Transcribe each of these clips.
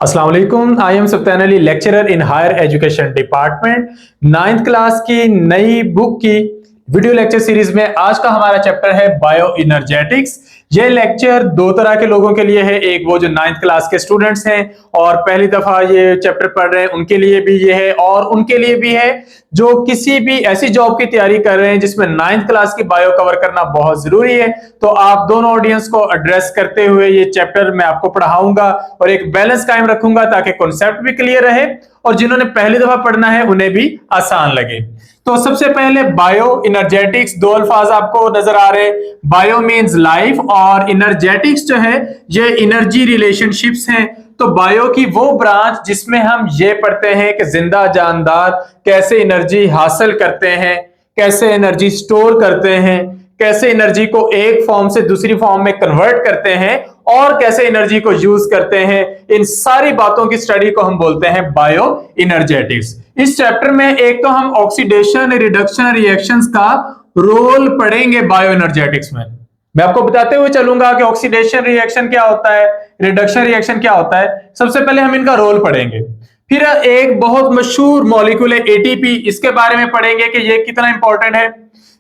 अस्सलाम वालेकुम। I am Saftan Ali, lecturer in higher education department. 9th class की नई बुक की वीडियो लेक्चर सीरीज में आज का हमारा चैप्टर है बायो इनर्जेटिक्स। ये लेक्चर दो तरह के लोगों के लिए है, एक वो जो 9th क्लास के स्टूडेंट्स हैं और पहली दफा ये चैप्टर पढ़ रहे हैं उनके लिए भी ये है, और उनके लिए भी है जो किसी भी ऐसी जॉब की तैयारी कर रहे हैं जिसमें 9th क्लास की बायो कवर करना बहुत जरूरी है। तो आप दोनों ऑडियंस को एड्रेस करते हुए ये चैप्टर मैं आपको पढ़ाऊंगा और एक बैलेंस कायम रखूंगा ताकि कॉन्सेप्ट भी क्लियर रहे और जिन्होंने पहली दफा पढ़ना है उन्हें भी आसान लगे। तो सबसे पहले बायो इनर्जेटिक्स, दो अल्फाज आपको नजर आ रहे हैं, बायो मीन्स लाइफ और इनर्जेटिक्स जो है ये एनर्जी रिलेशनशिप्स हैं। तो बायो की वो ब्रांच जिसमें हम ये पढ़ते हैं कि जिंदा जानदार कैसे एनर्जी हासिल करते हैं, कैसे एनर्जी स्टोर करते हैं, कैसे एनर्जी को एक फॉर्म से दूसरी फॉर्म में कन्वर्ट करते हैं और कैसे एनर्जी को यूज करते हैं, इन सारी बातों की स्टडी को हम बोलते हैं बायो इनर्जेटिक्स। इस चैप्टर में एक तो हम ऑक्सीडेशन रिडक्शन रिएक्शंस का रोल पढ़ेंगे बायो इनर्जेटिक्स में। मैं आपको बताते हुए चलूंगा कि ऑक्सीडेशन रिएक्शन क्या होता है, रिडक्शन रिएक्शन क्या होता है। सबसे पहले हम इनका रोल पढ़ेंगे, फिर एक बहुत मशहूर मॉलिक्यूल है एटीपी, इसके बारे में पढ़ेंगे कि ये कितना इंपॉर्टेंट है।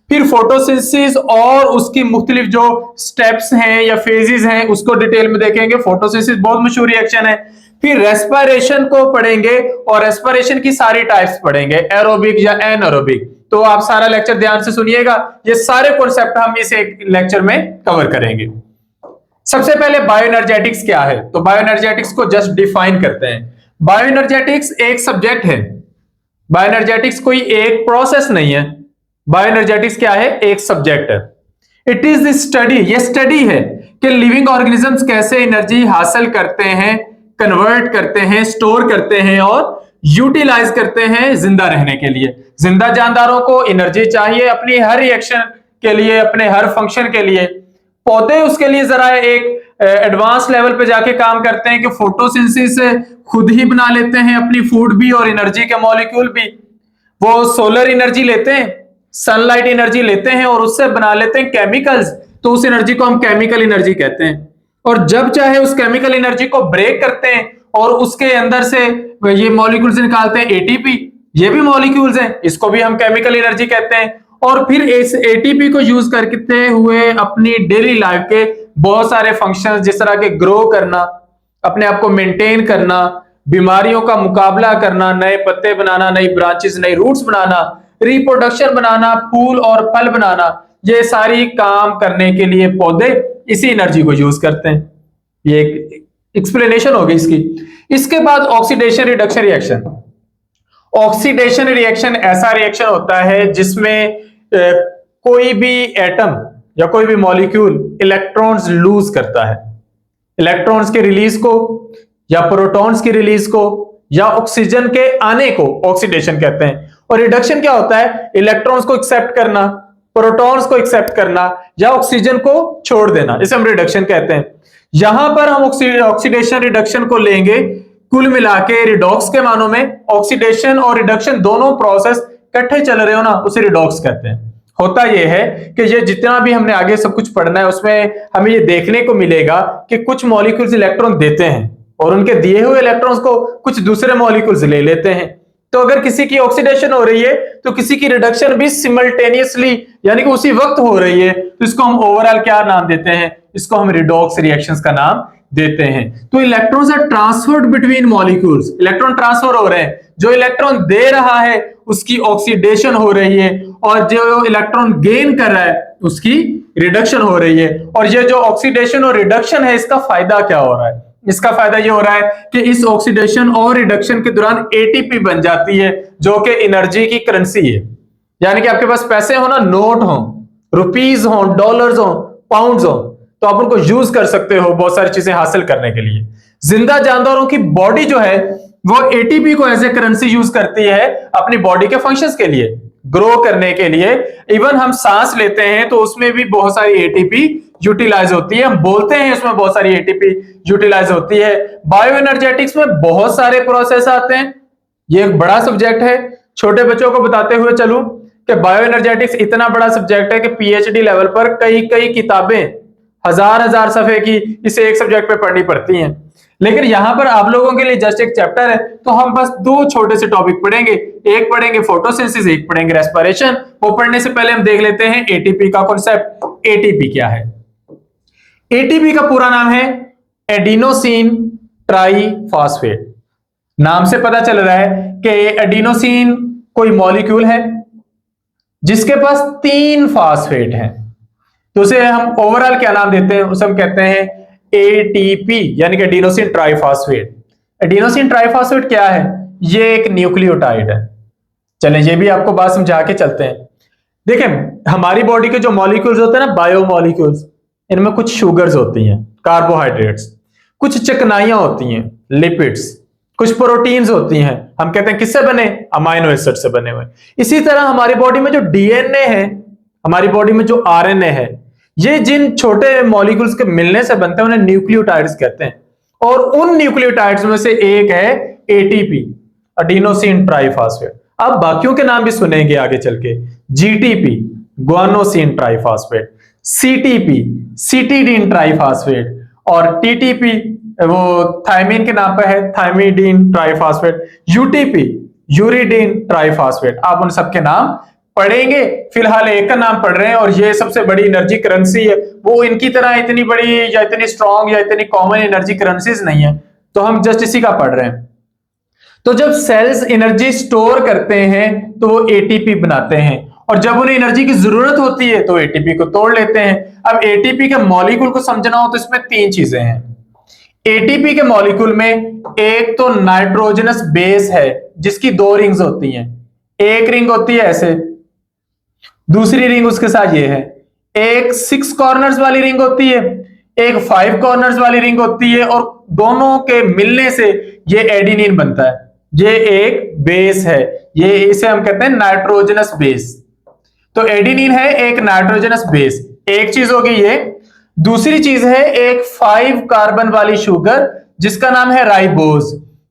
फिर फोटोसिंथेसिस और उसकी मुख्तलिफ जो स्टेप्स हैं या फेजेस हैं उसको डिटेल में देखेंगे। फोटोसिंथेसिस बहुत मशहूर रिएक्शन है। फिर रेस्पिरेशन को पढ़ेंगे और रेस्पिरेशन की सारी टाइप्स पढ़ेंगे, एरोबिक या एनारोबिक। तो आप सारा लेक्चर ध्यान से सुनिएगा, ये सारे कॉन्सेप्ट हम इस एक लेक्चर में कवर करेंगे। सबसे पहले बायोएनर्जेटिक्स क्या है, तो बायोएनर्जेटिक्स को जस्ट डिफाइन करते हैं। बायोएनर्जेटिक्स एक सब्जेक्ट है, बायोएनर्जेटिक्स कोई एक प्रोसेस नहीं है। बायोएनर्जेटिक्स क्या है, एक सब्जेक्ट है। इट इज द स्टडी, ये स्टडी है कि लिविंग ऑर्गेनिजम्स कैसे एनर्जी हासिल करते हैं, कन्वर्ट करते हैं, स्टोर करते हैं और यूटिलाइज करते हैं जिंदा रहने के लिए। जिंदा जानदारों को एनर्जी चाहिए अपनी हर रिएक्शन के लिए, अपने हर फंक्शन के लिए। पौधे उसके लिए जरा एक एडवांस लेवल पे जाके काम करते हैं कि फोटोसिंथेसिस से खुद ही बना लेते हैं अपनी फूड भी और एनर्जी के मॉलिक्यूल भी। वो सोलर एनर्जी लेते हैं, सनलाइट एनर्जी लेते हैं और उससे बना लेते हैं केमिकल्स, तो उस एनर्जी को हम केमिकल एनर्जी कहते हैं। और जब चाहे उस केमिकल एनर्जी को ब्रेक करते हैं और उसके अंदर से ये मॉलिक्यूल्स निकालते हैं, एटीपी, ये भी मॉलिक्यूल्स हैं, इसको भी हम केमिकल एनर्जी कहते हैं। और फिर इस एटीपी को यूज करते हुए अपनी डेली लाइफ के बहुत सारे फंक्शंस, जिस तरह के ग्रो करना, अपने आप को मेंटेन करना, बीमारियों का मुकाबला करना, नए पत्ते बनाना, नई ब्रांचेस, नई रूट्स बनाना, रिप्रोडक्शन बनाना, फूल और फल बनाना, ये सारी काम करने के लिए पौधे इसी एनर्जी को यूज करते हैं। ये एक एक्सप्लेनेशन होगी इसकी। इसके बाद oxidation reduction reaction. Oxidation reaction ऐसा रिएक्शन होता है जिसमें कोई भी एटम या कोई भी मॉलिक्यूल इलेक्ट्रॉन्स लूज करता है। इलेक्ट्रॉन्स के रिलीज को या प्रोटॉन्स की रिलीज को या ऑक्सीजन के आने को ऑक्सीडेशन कहते हैं। और रिडक्शन क्या होता है, इलेक्ट्रॉन्स को एक्सेप्ट करना, प्रोटॉन्स को एक्सेप्ट करना या ऑक्सीजन को छोड़ देना, इसे हम रिडक्शन कहते हैं। यहां पर हम ऑक्सीडेशन रिडक्शन को लेंगे कुल मिला के रिडॉक्स के मानों में। ऑक्सीडेशन और रिडक्शन दोनों प्रोसेस इकट्ठे चल रहे हो ना, उसे रिडॉक्स कहते हैं। होता यह है कि ये जितना भी हमने आगे सब कुछ पढ़ना है उसमें हमें ये देखने को मिलेगा कि कुछ मॉलिक्यूल्स इलेक्ट्रॉन देते हैं और उनके दिए हुए इलेक्ट्रॉन्स को कुछ दूसरे मॉलिक्यूल्स ले लेते हैं। तो अगर किसी की ऑक्सीडेशन हो रही है तो किसी की रिडक्शन भी सिमल्टेनियसली यानी कि उसी वक्त हो रही है, तो इसको हम ओवरऑल क्या नाम देते हैं, इसको हम रिडॉक्स रिएक्शंस का नाम देते हैं। तो electrons are transferred between molecules, electron transfer हो रहे हैं। जो इलेक्ट्रॉन दे रहा है उसकी ऑक्सीडेशन हो रही है और जो इलेक्ट्रॉन गेन कर रहा है उसकी रिडक्शन हो रही है। और ये जो ऑक्सीडेशन और रिडक्शन है इसका फायदा क्या हो रहा है, इसका फायदा ये हो रहा है कि इस ऑक्सीडेशन और रिडक्शन के दौरान एटीपी बन जाती है जो कि एनर्जी की करेंसी है। यानी कि आपके पास पैसे हो ना, नोट हो, रुपीज हो, डॉलर्स हो, पाउंड्स हो, तो आप उनको यूज कर सकते हो बहुत सारी चीजें हासिल करने के लिए। जिंदा जानदारों की बॉडी जो है वो एटीपी को एज ए करेंसी यूज करती है अपनी बॉडी के फंक्शंस के लिए, ग्रो करने के लिए। इवन हम सांस लेते हैं तो उसमें भी बहुत सारी एटीपी यूटिलाइज होती है, हम बोलते हैं उसमें बहुत सारी एटीपी यूटिलाइज होती है। बायो एनर्जेटिक्स में बहुत सारे प्रोसेस आते हैं, ये एक बड़ा सब्जेक्ट है। छोटे बच्चों को बताते हुए चलूं कि बायो एनर्जेटिक्स इतना बड़ा सब्जेक्ट है कि पीएचडी लेवल पर कई कई किताबें हजार हजार सफे की इसे एक सब्जेक्ट पे पढ़नी पड़ती हैं। लेकिन यहां पर आप लोगों के लिए जस्ट एक चैप्टर है, तो हम बस दो छोटे से टॉपिक पढ़ेंगे, एक पढ़ेंगे फोटोसिंथेसिस, एक पढ़ेंगे रेस्पिरेशन। वो पढ़ने से पहले हम देख लेते हैं एटीपी का कॉन्सेप्ट। एटीपी क्या है? एटीपी का पूरा नाम है एडिनोसिन ट्राइफॉस्फेट। नाम से पता चल रहा है कि एडिनोसिन कोई मॉलिक्यूल है जिसके पास 3 फास्फेट हैं, तो उसे हम ओवरऑल क्या नाम देते हैं? उसे हम कहते हैं एटीपी, यानी कि एडिनोसिन ट्राइफॉस्फेट। एडिनोसिन ट्राइफॉस्फेट क्या है? ये एक न्यूक्लियोटाइड है। चलें ये भी आपको बात समझा के चलते हैं। देखें, हमारी बॉडी के जो मॉलिक्यूल्स होते हैं ना, बायोमॉलिक्यूल्स, इनमें कुछ शुगर्स होती हैं, कार्बोहाइड्रेट्स, कुछ चिकनाइयां होती हैं, लिपिड्स, कुछ प्रोटीन्स होती हैं। हम कहते हैं किससे बने? अमाइनो एसिड से बने हुए। इसी तरह हमारी बॉडी में जो डीएनए है, हमारी बॉडी में जो आरएनए है, ये जिन छोटे मॉलिक्यूल्स के मिलने से बनते हैं उन्हें न्यूक्लियोटाइड्स कहते हैं। और उन न्यूक्लियोटाइड्स में से एक है एटीपी, एडिनोसिन ट्राइफॉस्फेट। अब बाकियों के नाम भी सुनेंगे आगे चल के। GTP, guanosine triphosphate, CTP, cytidine triphosphate, और टीटीपी वो थायमीन के नाम पे है, thymidine triphosphate, UTP, uridine triphosphate. आप उन सबके नाम पढ़ेंगे। फिलहाल एक का नाम पढ़ रहे हैं, और ये सबसे बड़ी एनर्जी करेंसी है। वो इनकी तरह इतनी बड़ी या इतनी स्ट्रॉन्ग या इतनी कॉमन एनर्जी करेंसीज नहीं है, तो हम जस्ट इसी का पढ़ रहे हैं। तो जब सेल्स एनर्जी स्टोर करते हैं तो वो एटीपी बनाते हैं, और जब उन्हें एनर्जी की जरूरत होती है तो एटीपी को तोड़ लेते हैं। अब एटीपी के मॉलिक्यूल को समझना हो तो इसमें 3 चीजें हैं। एटीपी के मॉलिक्यूल में एक तो नाइट्रोजनस बेस है जिसकी 2 रिंग्स होती हैं। एक रिंग होती है ऐसे, दूसरी रिंग उसके साथ ये है। एक 6 कॉर्नर्स वाली रिंग होती है, एक 5 कॉर्नर्स वाली रिंग होती है, और दोनों के मिलने से ये एडेनिन बनता है। ये एक बेस है, ये इसे हम कहते हैं नाइट्रोजनस बेस। तो एडेनिन है एक नाइट्रोजनस बेस, एक चीज होगी ये। दूसरी चीज है एक 5 कार्बन वाली शुगर जिसका नाम है राइबोज।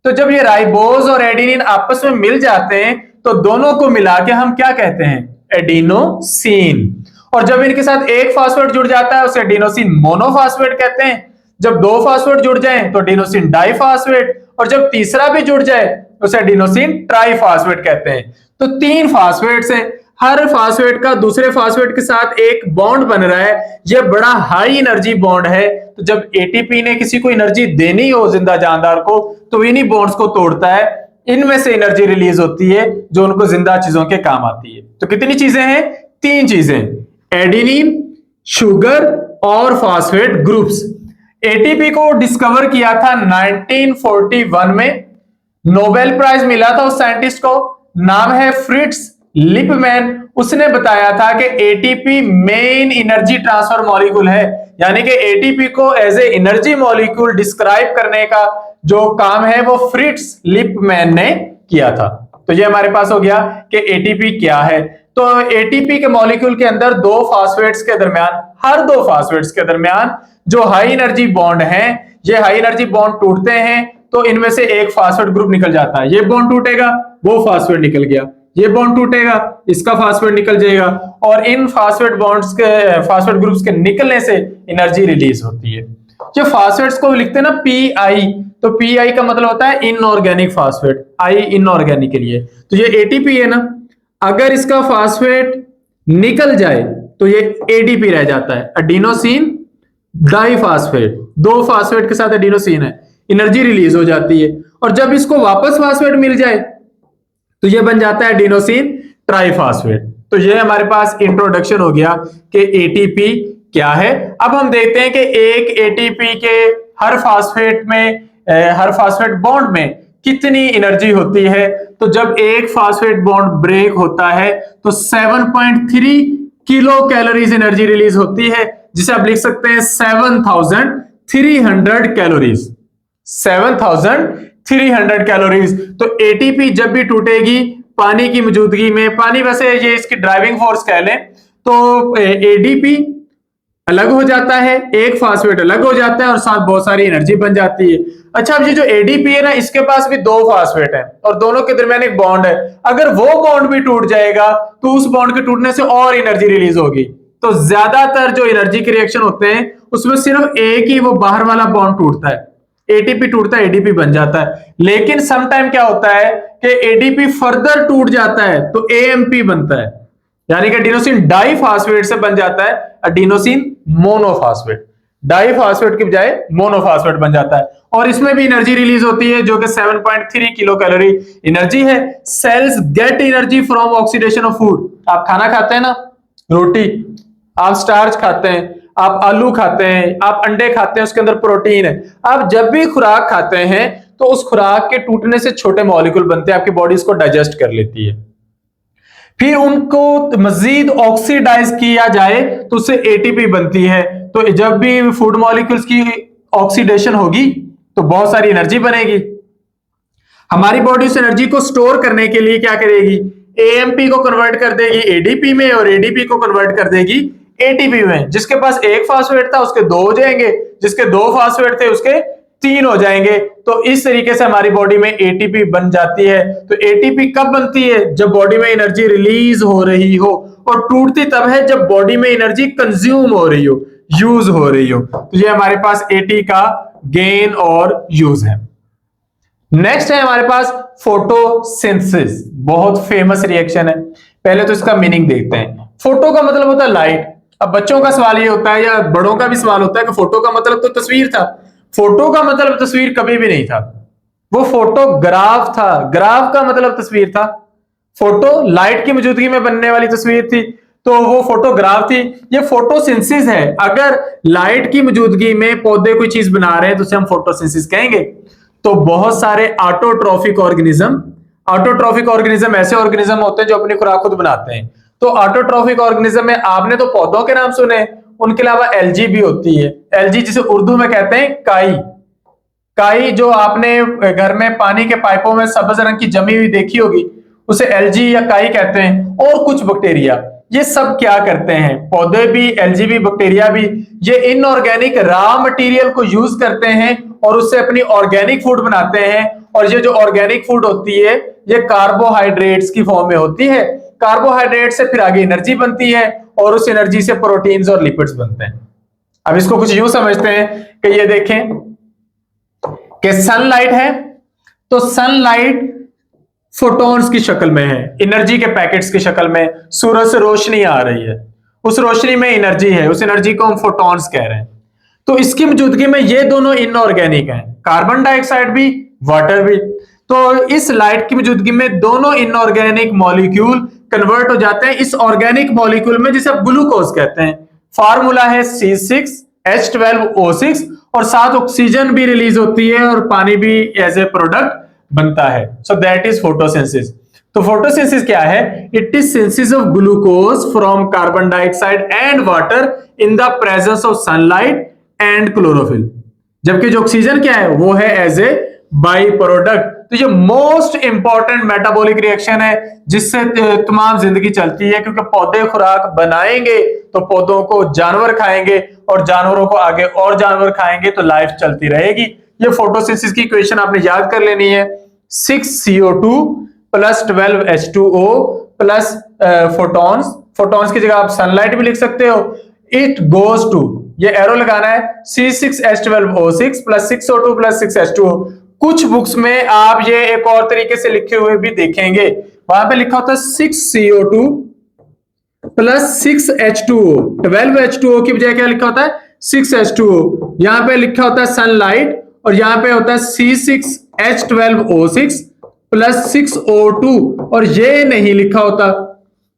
तो जब ये राइबोज और एडेनिन आपस में मिल जाते हैं तो दोनों को मिला के हम क्या कहते हैं? एडिनोसिन। और जब इनके साथ एक फास्फेट जुड़ जाता है उसे एडिनोसिन मोनोफास्फेट कहते हैं। जब 2 फास्फेट जुड़ जाएं तो एडिनोसिन डाइफास्फेट, और जब तीसरा भी जुड़ जाए तो उसे एडिनोसिन ट्राइफास्फेट कहते हैं। तो 3 फास्फेट से हर फास्फेट का दूसरे फास्फेट के साथ एक बॉन्ड बन रहा है। यह बड़ा हाई एनर्जी बॉन्ड है। तो जब एटीपी ने किसी को एनर्जी देनी हो जिंदा जानदार को, तो इन्हीं बॉन्ड्स को तोड़ता है, इनमें से एनर्जी रिलीज होती है जो उनको जिंदा चीजों के काम आती है। तो कितनी चीजें हैं? 3 चीजें, एडेनिन, शुगर और फास्फेट ग्रुप्स। एटीपी को डिस्कवर किया था 1941 में, नोबेल प्राइज मिला था उस साइंटिस्ट को, नाम है फ्रिट्ज लिपमैन। उसने बताया था कि ATP main energy transfer molecule है, यानी कि एटीपी को as a energy molecule describe करने का जो काम है वो फ्रिट्ज लिपमैन ने किया था। तो ये हमारे पास हो गया कि एटीपी क्या है। तो एटीपी के मॉलिक्यूल के अंदर 2 फास्फेट्स के दरमियान, हर 2 फास्फेट्स के दरमियान जो हाई एनर्जी बॉन्ड हैं, ये हाई एनर्जी बॉन्ड टूटते हैं तो इनमें से एक फास्फेट ग्रुप निकल जाता है। ये बॉन्ड टूटेगा, वो फास्फेट निकल गया, ये बॉन्ड टूटेगा, इसका फास्फेट निकल जाएगा, और इन फास्फेट बॉन्ड्स के, फास्फेट ग्रुप्स के निकलने से एनर्जी रिलीज होती है। जो फास्फेट्स को लिखते हैं ना पीआई, तो पीआई का मतलब होता है इनऑर्गेनिक फास्फेट, आई इनऑर्गेनिक के लिए। तो ये एटीपी है ना, अगर इसका फास्फेट निकल जाए तो ये एडीपी रह जाता है, एडिनोसिन डाइफास्फेट। 2 फास्फेट के साथ एडिनोसिन है, एनर्जी रिलीज हो जाती है। और जब इसको वापस फास्फेट मिल जाए तो ये बन जाता है एडिनोसिन ट्राइफॉस्फेट। तो ये हमारे पास इंट्रोडक्शन हो गया कि एटीपी क्या है। अब हम देखते हैं कि एक एटीपी के हर फास्फेट में, हर फास्फेट बॉन्ड में कितनी एनर्जी होती है। तो जब एक फास्फेट बॉन्ड ब्रेक होता है तो 7.3 किलो कैलोरीज एनर्जी रिलीज होती है, जिसे आप लिख सकते हैं 7300 कैलोरीज, 7300 कैलोरीज। तो एटीपी जब भी टूटेगी पानी की मौजूदगी में, पानी वैसे ये इसकी ड्राइविंग फोर्स कह लें, तो एडीपी अलग हो जाता है, एक फास्फेट अलग हो जाता है और साथ बहुत सारी एनर्जी बन जाती है। अच्छा, अब ये जो एडीपी है ना, इसके पास भी 2 फास्फेट है और दोनों के दरमियान एक बॉन्ड है। अगर वो बॉन्ड भी टूट जाएगा तो उस बॉन्ड के टूटने से और एनर्जी रिलीज होगी। तो ज्यादातर जो एनर्जी के रिएक्शन होते हैं उसमें सिर्फ एक ही वो बाहर वाला बॉन्ड टूटता है, एटीपी टूटता है, एडीपी बन जाता है। लेकिन सम टाइम क्या होता है कि एडीपी फर्दर टूट जाता है तो एएमपी बनता है, यानी कि एडिनोसिन डाइफॉस्फेट से बन जाता है एडिनोसिन मोनोफॉस्फेट, डाइफॉस्फेट की बजाय मोनोफॉस्फेट बन जाता है। और इसमें भी एनर्जी रिलीज होती है जो कि 7.3 किलो कैलोरी एनर्जी है। Cells get energy from oxidation of food. आप खाना खाते हैं ना, रोटी, आप स्टार्च खाते हैं, आप आलू खाते हैं, आप अंडे खाते हैं, उसके अंदर प्रोटीन है। आप जब भी खुराक खाते हैं तो उस खुराक के टूटने से छोटे मॉलिक्यूल बनते हैं, आपकी बॉडी इसको डाइजेस्ट कर लेती है। फिर उनको मजीद ऑक्सीडाइज किया जाए तो उससे एटीपी बनती है। तो जब भी फूड मॉलिक्यूल्स की ऑक्सीडेशन होगी तो बहुत सारी एनर्जी बनेगी। हमारी बॉडी उस एनर्जी को स्टोर करने के लिए क्या करेगी, एएमपी को कन्वर्ट कर देगी एडीपी में और एडीपी को कन्वर्ट कर देगी एटीपी में। जिसके पास एक फास्फेट था उसके दो हो जाएंगे, जिसके दो फास्फेट थे उसके तीन हो जाएंगे। तो इस तरीके से हमारी बॉडी में एटीपी बन जाती है। तो एटीपी कब बनती है, जब बॉडी में एनर्जी रिलीज हो रही हो, और टूटती तब है जब बॉडी में एनर्जी कंज्यूम हो रही हो, यूज हो रही हो। तो ये हमारे पास एटी का गेन और यूज है। नेक्स्ट है हमारे पास फोटोसिंथेसिस, बहुत फेमस रिएक्शन है। पहले तो इसका मीनिंग देखते हैं। फोटो का मतलब होता है लाइट। अब बच्चों का सवाल ये होता है या बड़ों का भी सवाल होता है कि फोटो का मतलब तो तस्वीर था। फोटो का मतलब तस्वीर कभी भी नहीं था, वो फोटोग्राफ था। ग्राफ का मतलब तस्वीर था। फोटो लाइट की मौजूदगी में बनने वाली तस्वीर थी, तो वो फोटोग्राफ थी। ये फोटोसिंथेसिस है। अगर लाइट की मौजूदगी में पौधे कोई चीज बना रहे हैं तो उसे हम फोटोसिंथेसिस कहेंगे। तो बहुत सारे ऑटोट्रॉफिक ऑर्गेनिज्म ऐसे ऑर्गेनिज्म होते हैं जो अपनी खुराक खुद बनाते हैं। तो ऑटोट्रॉफिक ऑर्गेनिज्म में आपने तो पौधों के नाम सुने, उनके अलावा एल्गी भी होती है। एल्गी जिसे उर्दू में कहते हैं काई। काई जो आपने घर में पानी के पाइपों में सब्ज रंग की जमी हुई देखी होगी, उसे एल्गी या काई कहते हैं। और कुछ बैक्टीरिया, ये सब क्या करते हैं, पौधे भी, एल्गी भी, बैक्टीरिया भी, ये इनऑर्गेनिक रॉ मटेरियल को यूज करते हैं और उससे अपनी ऑर्गेनिक फूड बनाते हैं। और ये जो ऑर्गेनिक फूड होती है ये कार्बोहाइड्रेट्स की फॉर्म में होती है। कार्बोहाइड्रेट से फिर आगे एनर्जी बनती है और उस एनर्जी से प्रोटीन्स और लिपिड्स बनते हैं। अब इसको कुछ यूं समझते हैं कि ये देखें कि सनलाइट है, तो सनलाइट फोटॉन्स की शक्ल में है, एनर्जी के पैकेट्स की शक्ल में। सूरज से रोशनी आ रही है, उस रोशनी में एनर्जी है, उस एनर्जी को हम फोटॉन्स कह रहे हैं। तो इसकी मौजूदगी में ये दोनों इनऑर्गेनिक हैं, कार्बन डाइऑक्साइड भी, वाटर भी। तो इस लाइट की मौजूदगी में दोनों इनऑर्गेनिक मॉलिक्यूल कन्वर्ट हो जाते हैं इस ऑर्गेनिक मॉलिक्यूल में, जिसे ग्लूकोज कहते हैं। फार्मूला है C6H12O6, और साथ ऑक्सीजन भी रिलीज होती है और पानी भी एज ए प्रोडक्ट बनता है। So that is photosynthesis. तो फोटोसिंथेसिस क्या है, it is synthesis of glucose from carbon dioxide and water in the presence of sunlight and chlorophyll. जबकि जो ऑक्सीजन क्या है वो है एज ए बाई प्रोडक्ट। तो ये मोस्ट इंपॉर्टेंट मेटाबॉलिक रिएक्शन है जिससे तमाम जिंदगी चलती है, क्योंकि पौधे खुराक बनाएंगे तो पौधों को जानवर खाएंगे और जानवरों को आगे और जानवर खाएंगे, तो लाइफ चलती रहेगी। ये फोटोसिंथेसिस की इक्वेशन आपने याद कर लेनी है, 6CO2 plus 12H2O plus photons. Photons की जगह आप सनलाइट भी लिख सकते हो। इट गोज टू, ये एरो लगाना है, C6H12O6 plus 6O2 plus 6H2O। कुछ बुक्स में आप ये एक और तरीके से लिखे हुए भी देखेंगे, वहां पे लिखा होता है 6CO2 प्लस 6H2O। 12H2O की बजाय क्या लिखा होता है, 6H2O। यहां पे लिखा होता है सनलाइट, और यहां पे होता है C6H12O6 प्लस 6O2, और ये नहीं लिखा होता।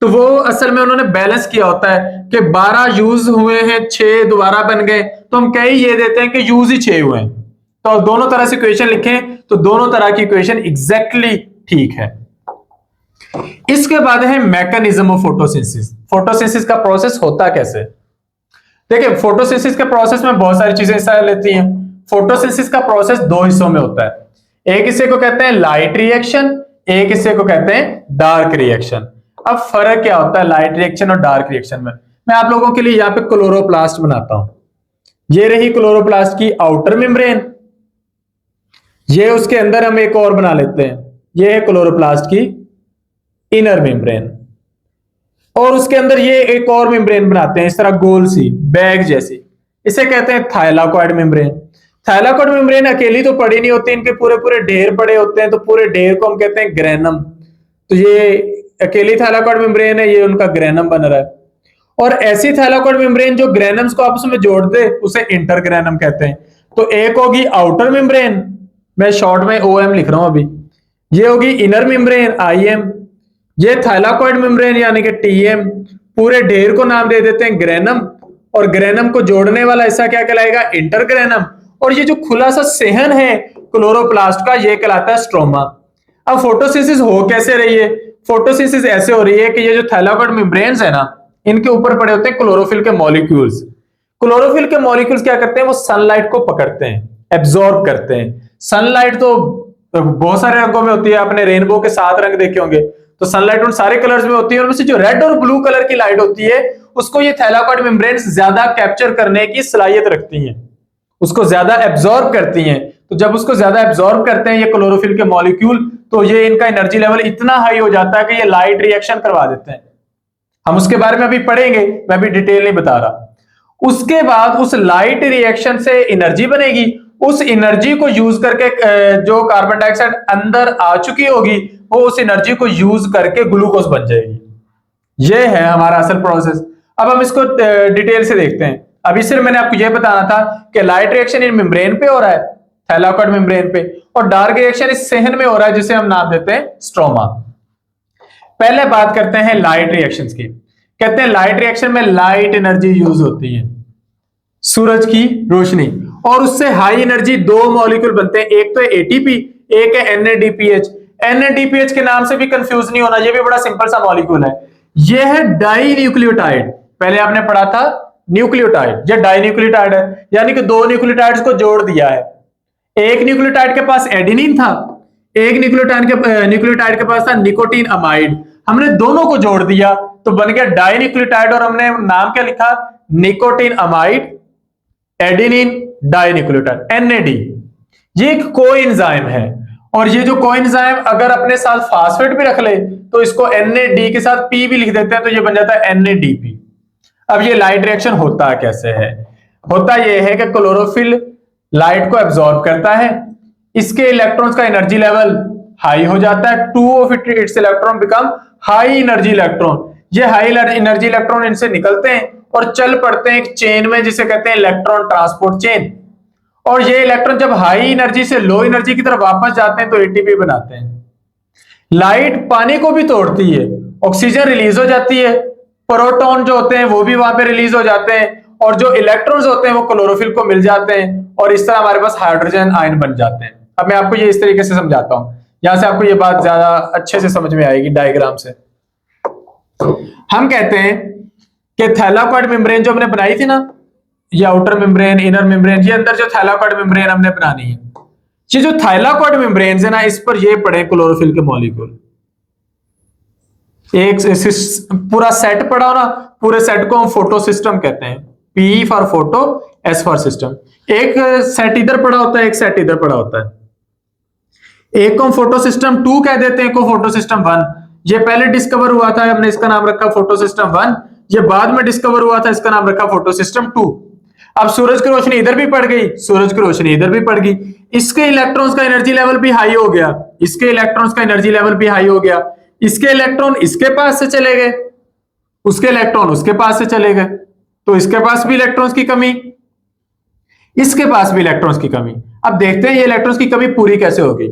तो वो असल में उन्होंने बैलेंस किया होता है कि 12 यूज हुए हैं, 6 दोबारा बन गए, तो हम कह ये देते हैं कि यूज ही 6 हुए हैं। तो दोनों तरह से इक्वेशन लिखें तो दोनों तरह की इक्वेशन एग्जैक्टली ठीक है। इसके बाद है मैकेनिज्म ऑफ फोटोसिंथेसिस। फोटोसिंथेसिस का प्रोसेस होता कैसे, देखिए फोटोसिंथेसिस के प्रोसेस में बहुत सारी चीजें हिस्सा लेती हैं। फोटोसिंथेसिस का प्रोसेस दो हिस्सों में होता है, एक हिस्से को कहते हैं लाइट रिएक्शन, एक हिस्से को कहते हैं डार्क रिएक्शन। अब फर्क क्या होता है लाइट रिएक्शन और डार्क रिएक्शन में, मैं आप लोगों के लिए यहां पे क्लोरोप्लास्ट बनाता हूं। ये रही क्लोरोप्लास्ट की आउटर मेम्ब्रेन, ये उसके अंदर हम एक और बना लेते हैं, ये है क्लोरोप्लास्ट की इनर मेम्ब्रेन, और उसके अंदर ये एक और मेम्ब्रेन बनाते हैं इस तरह गोल सी बैग जैसी, इसे कहते हैं थाइलाकॉइड मेम्ब्रेन। थैलाकोइड मेम्ब्रेन अकेली तो पड़ी नहीं होती, इनके पूरे पूरे ढेर पड़े होते हैं, तो पूरे ढेर को हम कहते हैं ग्रेनम। तो ये अकेली थैलाकोइड मेम्ब्रेन है, ये उनका ग्रेनम बन रहा है। और ऐसी थैलाकोइड मेम्ब्रेन जो ग्रेनम्स को आपस में जोड़ दे उसे इंटरग्रेनम कहते हैं। तो एक होगी आउटर मेम्ब्रेन, मैं शॉर्ट में ओएम लिख रहा हूं अभी, ये होगी इनर मेम्ब्रेन आईएम, ये थैलाकोइड मेम्ब्रेन यानी कि टीएम। पूरे ढेर को नाम दे देते हैं ग्रेनम, और ग्रेनम को जोड़ने वाला हिस्सा क्या कहलाएगा, इंटरग्रेनम। और ये जो खुला सा सेहन है क्लोरोप्लास्ट का, ये कहलाता है स्ट्रोमा। अब फोटोसिंथेसिस हो कैसे रही है? फोटोसिंथेसिस ऐसे हो रही है कि ये जो थैलाकोइड मेम्ब्रेन्स है ना, इनके ऊपर पड़े होते हैं क्लोरोफिल के मॉलिक्यूल्स। क्लोरोफिल के मॉलिक्यूल्स क्या करते हैं, वो सनलाइट को पकड़ते हैं, एब्जॉर्ब करते हैं। सनलाइट तो बहुत सारे रंगों में होती है, आपने रेनबो के 7 रंग देखे होंगे, तो सनलाइट उन सारे कलर्स में होती है। उनमें से जो रेड और ब्लू कलर की लाइट होती है उसको ये थैलाकोइड मेम्ब्रेन्स ज्यादा कैप्चर करने की सलाहियत रखती हैं, उसको ज्यादा एब्जॉर्ब करती हैं। तो जब उसको ज्यादा एब्जॉर्ब करते हैं ये क्लोरोफिल के मॉलिक्यूल, तो ये इनका एनर्जी लेवल इतना हाई हो जाता है कि ये लाइट रिएक्शन करवा देते हैं। हम उसके बारे में अभी पढ़ेंगे, मैं अभी डिटेल नहीं बता रहा। उसके बाद उस लाइट रिएक्शन से एनर्जी बनेगी, उस एनर्जी को यूज करके जो कार्बन डाइऑक्साइड अंदर आ चुकी होगी वो उस एनर्जी को यूज करके ग्लूकोज बन जाएगी। ये है हमारा असल प्रोसेस। अब हम इसको डिटेल से देखते हैं। अभी सिर्फ मैंने आपको यह बताना था कि लाइट रिएक्शन इन मेम्ब्रेन पे हो रहा है, थैलाकोइड मेम्ब्रेन पे, और डार्क रिएक्शन इस सेहन में हो रहा है जिसे हम नाम देते हैं स्ट्रोमा। पहले बात करते हैं लाइट रिएक्शंस की। कहते हैं लाइट रिएक्शन में लाइट एनर्जी यूज होती है, सूरज की रोशनी, और उससे हाई एनर्जी 2 मॉलिक्यूल बनते हैं, एक तो है एटीपी, एक है एनएडीपीएच। एनएडीपीएच के नाम से भी कंफ्यूज नहीं होना, ये भी बड़ा सिंपल सा मॉलिक्यूल है। ये है डाई न्यूक्लियोटाइड, पहले आपने पढ़ा था न्यूक्लियोटाइड, ये डाई न्यूक्लियोटाइड है, यानी कि 2 न्यूक्लियोटाइड्स को जोड़ दिया है। एक न्यूक्लियोटाइड के पास एडेनिन था, एक न्यूक्लियोटाइड के पास था निकोटीन अमाइड। हमने दोनों को जोड़ दिया तो बन गया डाई न्यूक्लियोटाइड, और हमने नाम क्या लिखा, nicotinamide adenine dinucleotide, NAD. ये एक कोएंजाइम है, और ये जो कोएंजाइम अगर अपने साथ फास्फेट भी रख ले तो इसको एनएडी के साथ पी भी लिख देते हैं, तो ये बन जाता है एनएडीपी। अब ये लाइट रिएक्शन होता कैसे है? होता यह है कि क्लोरोफिल लाइट को एब्जॉर्ब करता है, इसके इलेक्ट्रॉन्स का एनर्जी लेवल हाई हो जाता है, 2 of its electron become high energy electron. ये हाई एनर्जी इलेक्ट्रॉन इनसे निकलते हैं और चल पड़ते हैं एक चेन में जिसे कहते हैं इलेक्ट्रॉन ट्रांसपोर्ट चेन। और ये इलेक्ट्रॉन जब हाई एनर्जी से लो एनर्जी की तरफ वापस जाते हैं तो एटीपी बनाते हैं। लाइट पानी को भी तोड़ती है, ऑक्सीजन रिलीज हो जाती है, प्रोटॉन जो होते हैं वो भी वहां पे रिलीज हो जाते हैं, और जो इलेक्ट्रॉन्स होते हैं वो क्लोरोफिल को मिल जाते हैं, और इस तरह हमारे पास हाइड्रोजन आयन बन जाते हैं। अब मैं आपको ये इस तरीके से समझाता हूं, यहां से आपको ये बात ज्यादा अच्छे से समझ में आएगी डायग्राम से। हम कहते हैं कि थैलाकोइड मेम्ब्रेन जो हमने बनाई थी ना, ये आउटर मेम्ब्रेन, इनर मेम्ब्रेन, ये अंदर जो थैलाकोइड मेम्ब्रेन हमने बनानी है, ये जो थैलाकोइड मेम्ब्रेन है ना, इस पर ये पड़े क्लोरोफिल के मॉलिक्यूल। एक पूरा सेट पड़ा हो ना, पूरे सेट को हम फोटो सिस्टम कहते हैं, P for photo, S for system. एक सेट इधर पड़ा होता है, एक सेट इधर पड़ा होता है। एक को हम फोटो सिस्टम 2 कह देते हैं, एक को फोटो सिस्टम 1। ये पहले डिस्कवर हुआ था, हमने इसका नाम रखा फोटो सिस्टम 1। ये बाद में डिस्कवर हुआ था, इसका नाम रखा फोटो सिस्टम 2। अब सूरज की रोशनी इधर भी पड़ गई, सूरज की रोशनी इधर भी पड़ गई, इसके इलेक्ट्रॉन्स का एनर्जी लेवल भी हाई हो गया, इसके इलेक्ट्रॉन्स का एनर्जी लेवल भी हाई हो गया। इसके इलेक्ट्रॉन इसके पास से चले गए, उसके इलेक्ट्रॉन उसके पास से चले गए, तो इसके पास भी इलेक्ट्रॉन्स की कमी, इसके पास भी इलेक्ट्रॉन्स की कमी। अब देखते हैं ये इलेक्ट्रॉन्स की कमी पूरी कैसे होगी।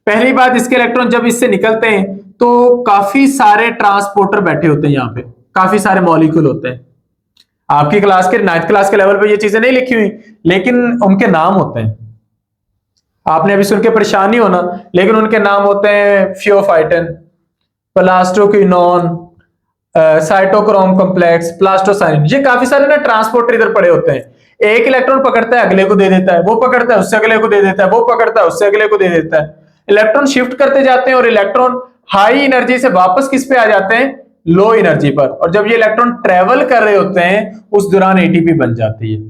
पहली बात, इसके इलेक्ट्रॉन जब इससे निकलते हैं तो काफी सारे ट्रांसपोर्टर बैठे होते हैं, यहाँ पे काफी सारे मॉलिक्यूल होते हैं। आपकी क्लास के 9th क्लास के लेवल पे ये चीजें नहीं लिखी हुई, लेकिन उनके नाम होते हैं। आपने अभी सुन के परेशान नहीं होना, लेकिन उनके नाम होते हैं फियोफाइटिन, प्लास्टोक्विनोन, साइटोक्रोम कॉम्प्लेक्स, प्लास्टोसाइन। ये काफी सारे ना ट्रांसपोर्टर इधर पड़े होते हैं। एक इलेक्ट्रॉन पकड़ता है अगले को दे देता है, वो पकड़ता है उससे अगले को दे देता है, वो पकड़ता है उससे अगले को दे देता है। इलेक्ट्रॉन शिफ्ट करते जाते हैं और इलेक्ट्रॉन हाई एनर्जी से वापस किस पे आ जाते हैं, लो एनर्जी पर। और जब ये इलेक्ट्रॉन ट्रेवल कर रहे होते हैं उस दौरान एटीपी बन जाती है,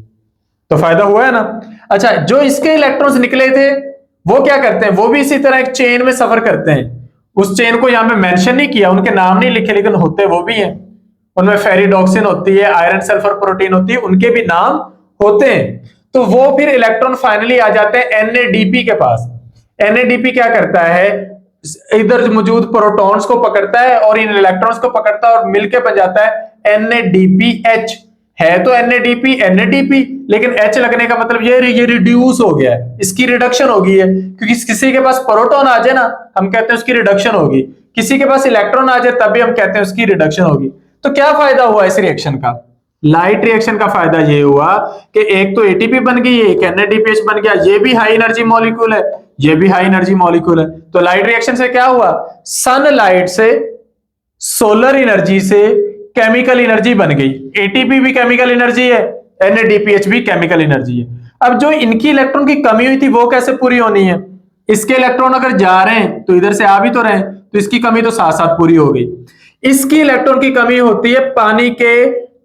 तो फायदा हुआ है ना। अच्छा, जो इसके इलेक्ट्रॉन्स निकले थे वो क्या करते हैं, वो भी इसी तरह एक चेन में सफर करते हैं। उस चेन को यहां पे मेंशन नहीं किया, उनके नाम नहीं लिखे, लेकिन होते वो भी हैं। उनमें फेरिडोक्सिन होती है, आयरन सल्फर प्रोटीन होती है, उनके भी नाम होते हैं। तो वो फिर इलेक्ट्रॉन फाइनली आ जाते हैं NADP के पास। NADP क्या करता है, इधर मौजूद प्रोटॉन्स को पकड़ता है और इन इलेक्ट्रॉन्स को पकड़ता है और मिलके बन जाता है NADPH। है तो NADP, लेकिन H लगने का मतलब ये रिड्यूस हो गया है, इसकी रिडक्शन हो गई है, क्योंकि किसी के पास प्रोटॉन आ जाए ना हम कहते हैं उसकी रिडक्शन होगी, किसी के पास इलेक्ट्रॉन आ जाए तब भी हम कहते हैं उसकी रिडक्शन होगी। तो क्या फायदा हुआ इस रिएक्शन का, लाइट रिएक्शन का फायदा ये हुआ कि एक तो ATP बन गई, एक NADPH बन गया, ये भी हाई एनर्जी मॉलिक्यूल है, ये भी हाई एनर्जी मॉलिक्यूल है। तो लाइट रिएक्शन से क्या हुआ, सनलाइट से सोलर एनर्जी से केमिकल एनर्जी बन गई। ATP भी केमिकल एनर्जी है, NADPH भी केमिकल एनर्जी है। अब जो इनकी इलेक्ट्रॉन की कमी हुई थी वो कैसे पूरी होनी है, इसके इलेक्ट्रॉन अगर जा रहे हैं तो इधर से आ भी तो रहे हैं, तो इसकी कमी तो साथ साथ पूरी हो गई। इसकी इलेक्ट्रॉन की कमी होती है पानी के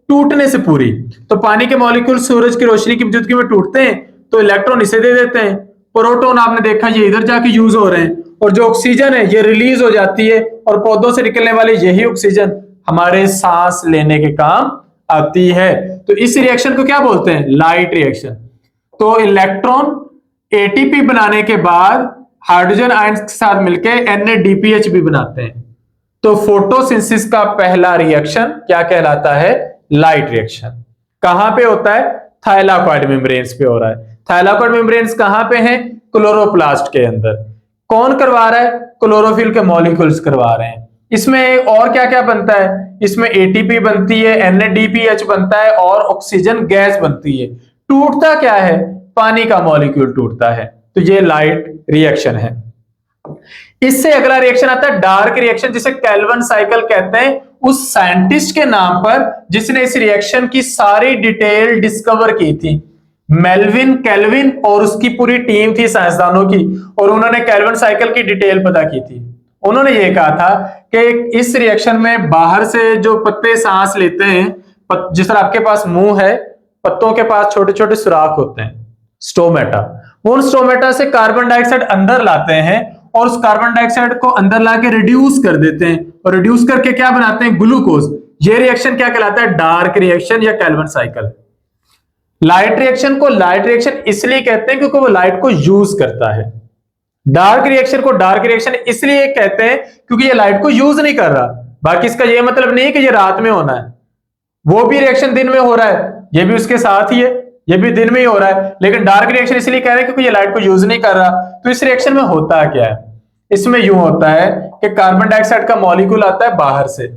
टूटने से पूरी। तो पानी के मॉलिक्यूल सूरज की रोशनी की मौजूदगी में टूटते हैं तो इलेक्ट्रॉन इसे दे देते हैं, प्रोटॉन आपने देखा ये इधर जाके यूज हो रहे हैं, और जो ऑक्सीजन है ये रिलीज हो जाती है, और पौधों से निकलने वाली यही ऑक्सीजन हमारे सांस लेने के काम आती है। तो इस रिएक्शन को क्या बोलते हैं, लाइट रिएक्शन। तो इलेक्ट्रॉन ATP बनाने के बाद हाइड्रोजन आयंस के साथ मिलकर NADPH भी बनाते हैं। तो फोटोसिंथेसिस का पहला रिएक्शन क्या कहलाता है, लाइट रिएक्शन। कहां पे होता है, थाइलाकॉइड मेम्ब्रेन्स पे हो रहा है। थाइलाकॉइड मेम्ब्रेन्स कहां पे है, क्लोरोप्लास्ट के अंदर। कौन करवा रहा है, क्लोरोफिल के मॉलिक्यूल्स करवा रहे हैं। इसमें और क्या क्या बनता है, इसमें ATP बनती है, NADPH बनता है और ऑक्सीजन गैस बनती है। टूटता क्या है, पानी का मॉलिक्यूल टूटता है। तो ये लाइट रिएक्शन है। इससे अगला रिएक्शन आता है डार्क रिएक्शन, जिसे केल्विन साइकिल कहते हैं, उस साइंटिस्ट के नाम पर जिसने इस रिएक्शन की सारी डिटेल डिस्कवर की थी। मेल्विन केल्विन और उसकी पूरी टीम थी साइंसदानों की, और उन्होंने केल्विन साइकिल की डिटेल पता की थी। उन्होंने ये कहा था कि इस रिएक्शन में बाहर से जो पत्ते सांस लेते हैं, जिस तरह आपके पास मुंह है, पत्तों के पास छोटे छोटे सुराख होते हैं, स्टोमेटा। उन स्टोमेटा से कार्बन डाइऑक्साइड अंदर लाते हैं और उस कार्बन डाइऑक्साइड को अंदर लाके रिड्यूस कर देते हैं, और रिड्यूस करके क्या बनाते हैं, ग्लूकोज। ये रिएक्शन क्या कहलाता है, डार्क रिएक्शन या केल्विन साइकिल। लाइट रिएक्शन को लाइट रिएक्शन इसलिए कहते हैं क्योंकि वो लाइट को यूज करता है। डार्क रिएक्शन को डार्क रिएक्शन इसलिए कहते हैं क्योंकि ये लाइट को यूज नहीं कर रहा। बाकी इसका ये मतलब नहीं कि ये रात में होना है, वो भी रिएक्शन दिन में हो रहा है, ये भी उसके साथ ही है, ये भी दिन में ही हो रहा है। लेकिन डार्क रिएक्शन इसलिए कह रहे हैं क्योंकि ये लाइट को यूज नहीं कर रहा। तो इस रिएक्शन में होता क्या है, इसमें यूं होता है कि कार्बन डाइऑक्साइड का मॉलिक्यूल आता है बाहर से,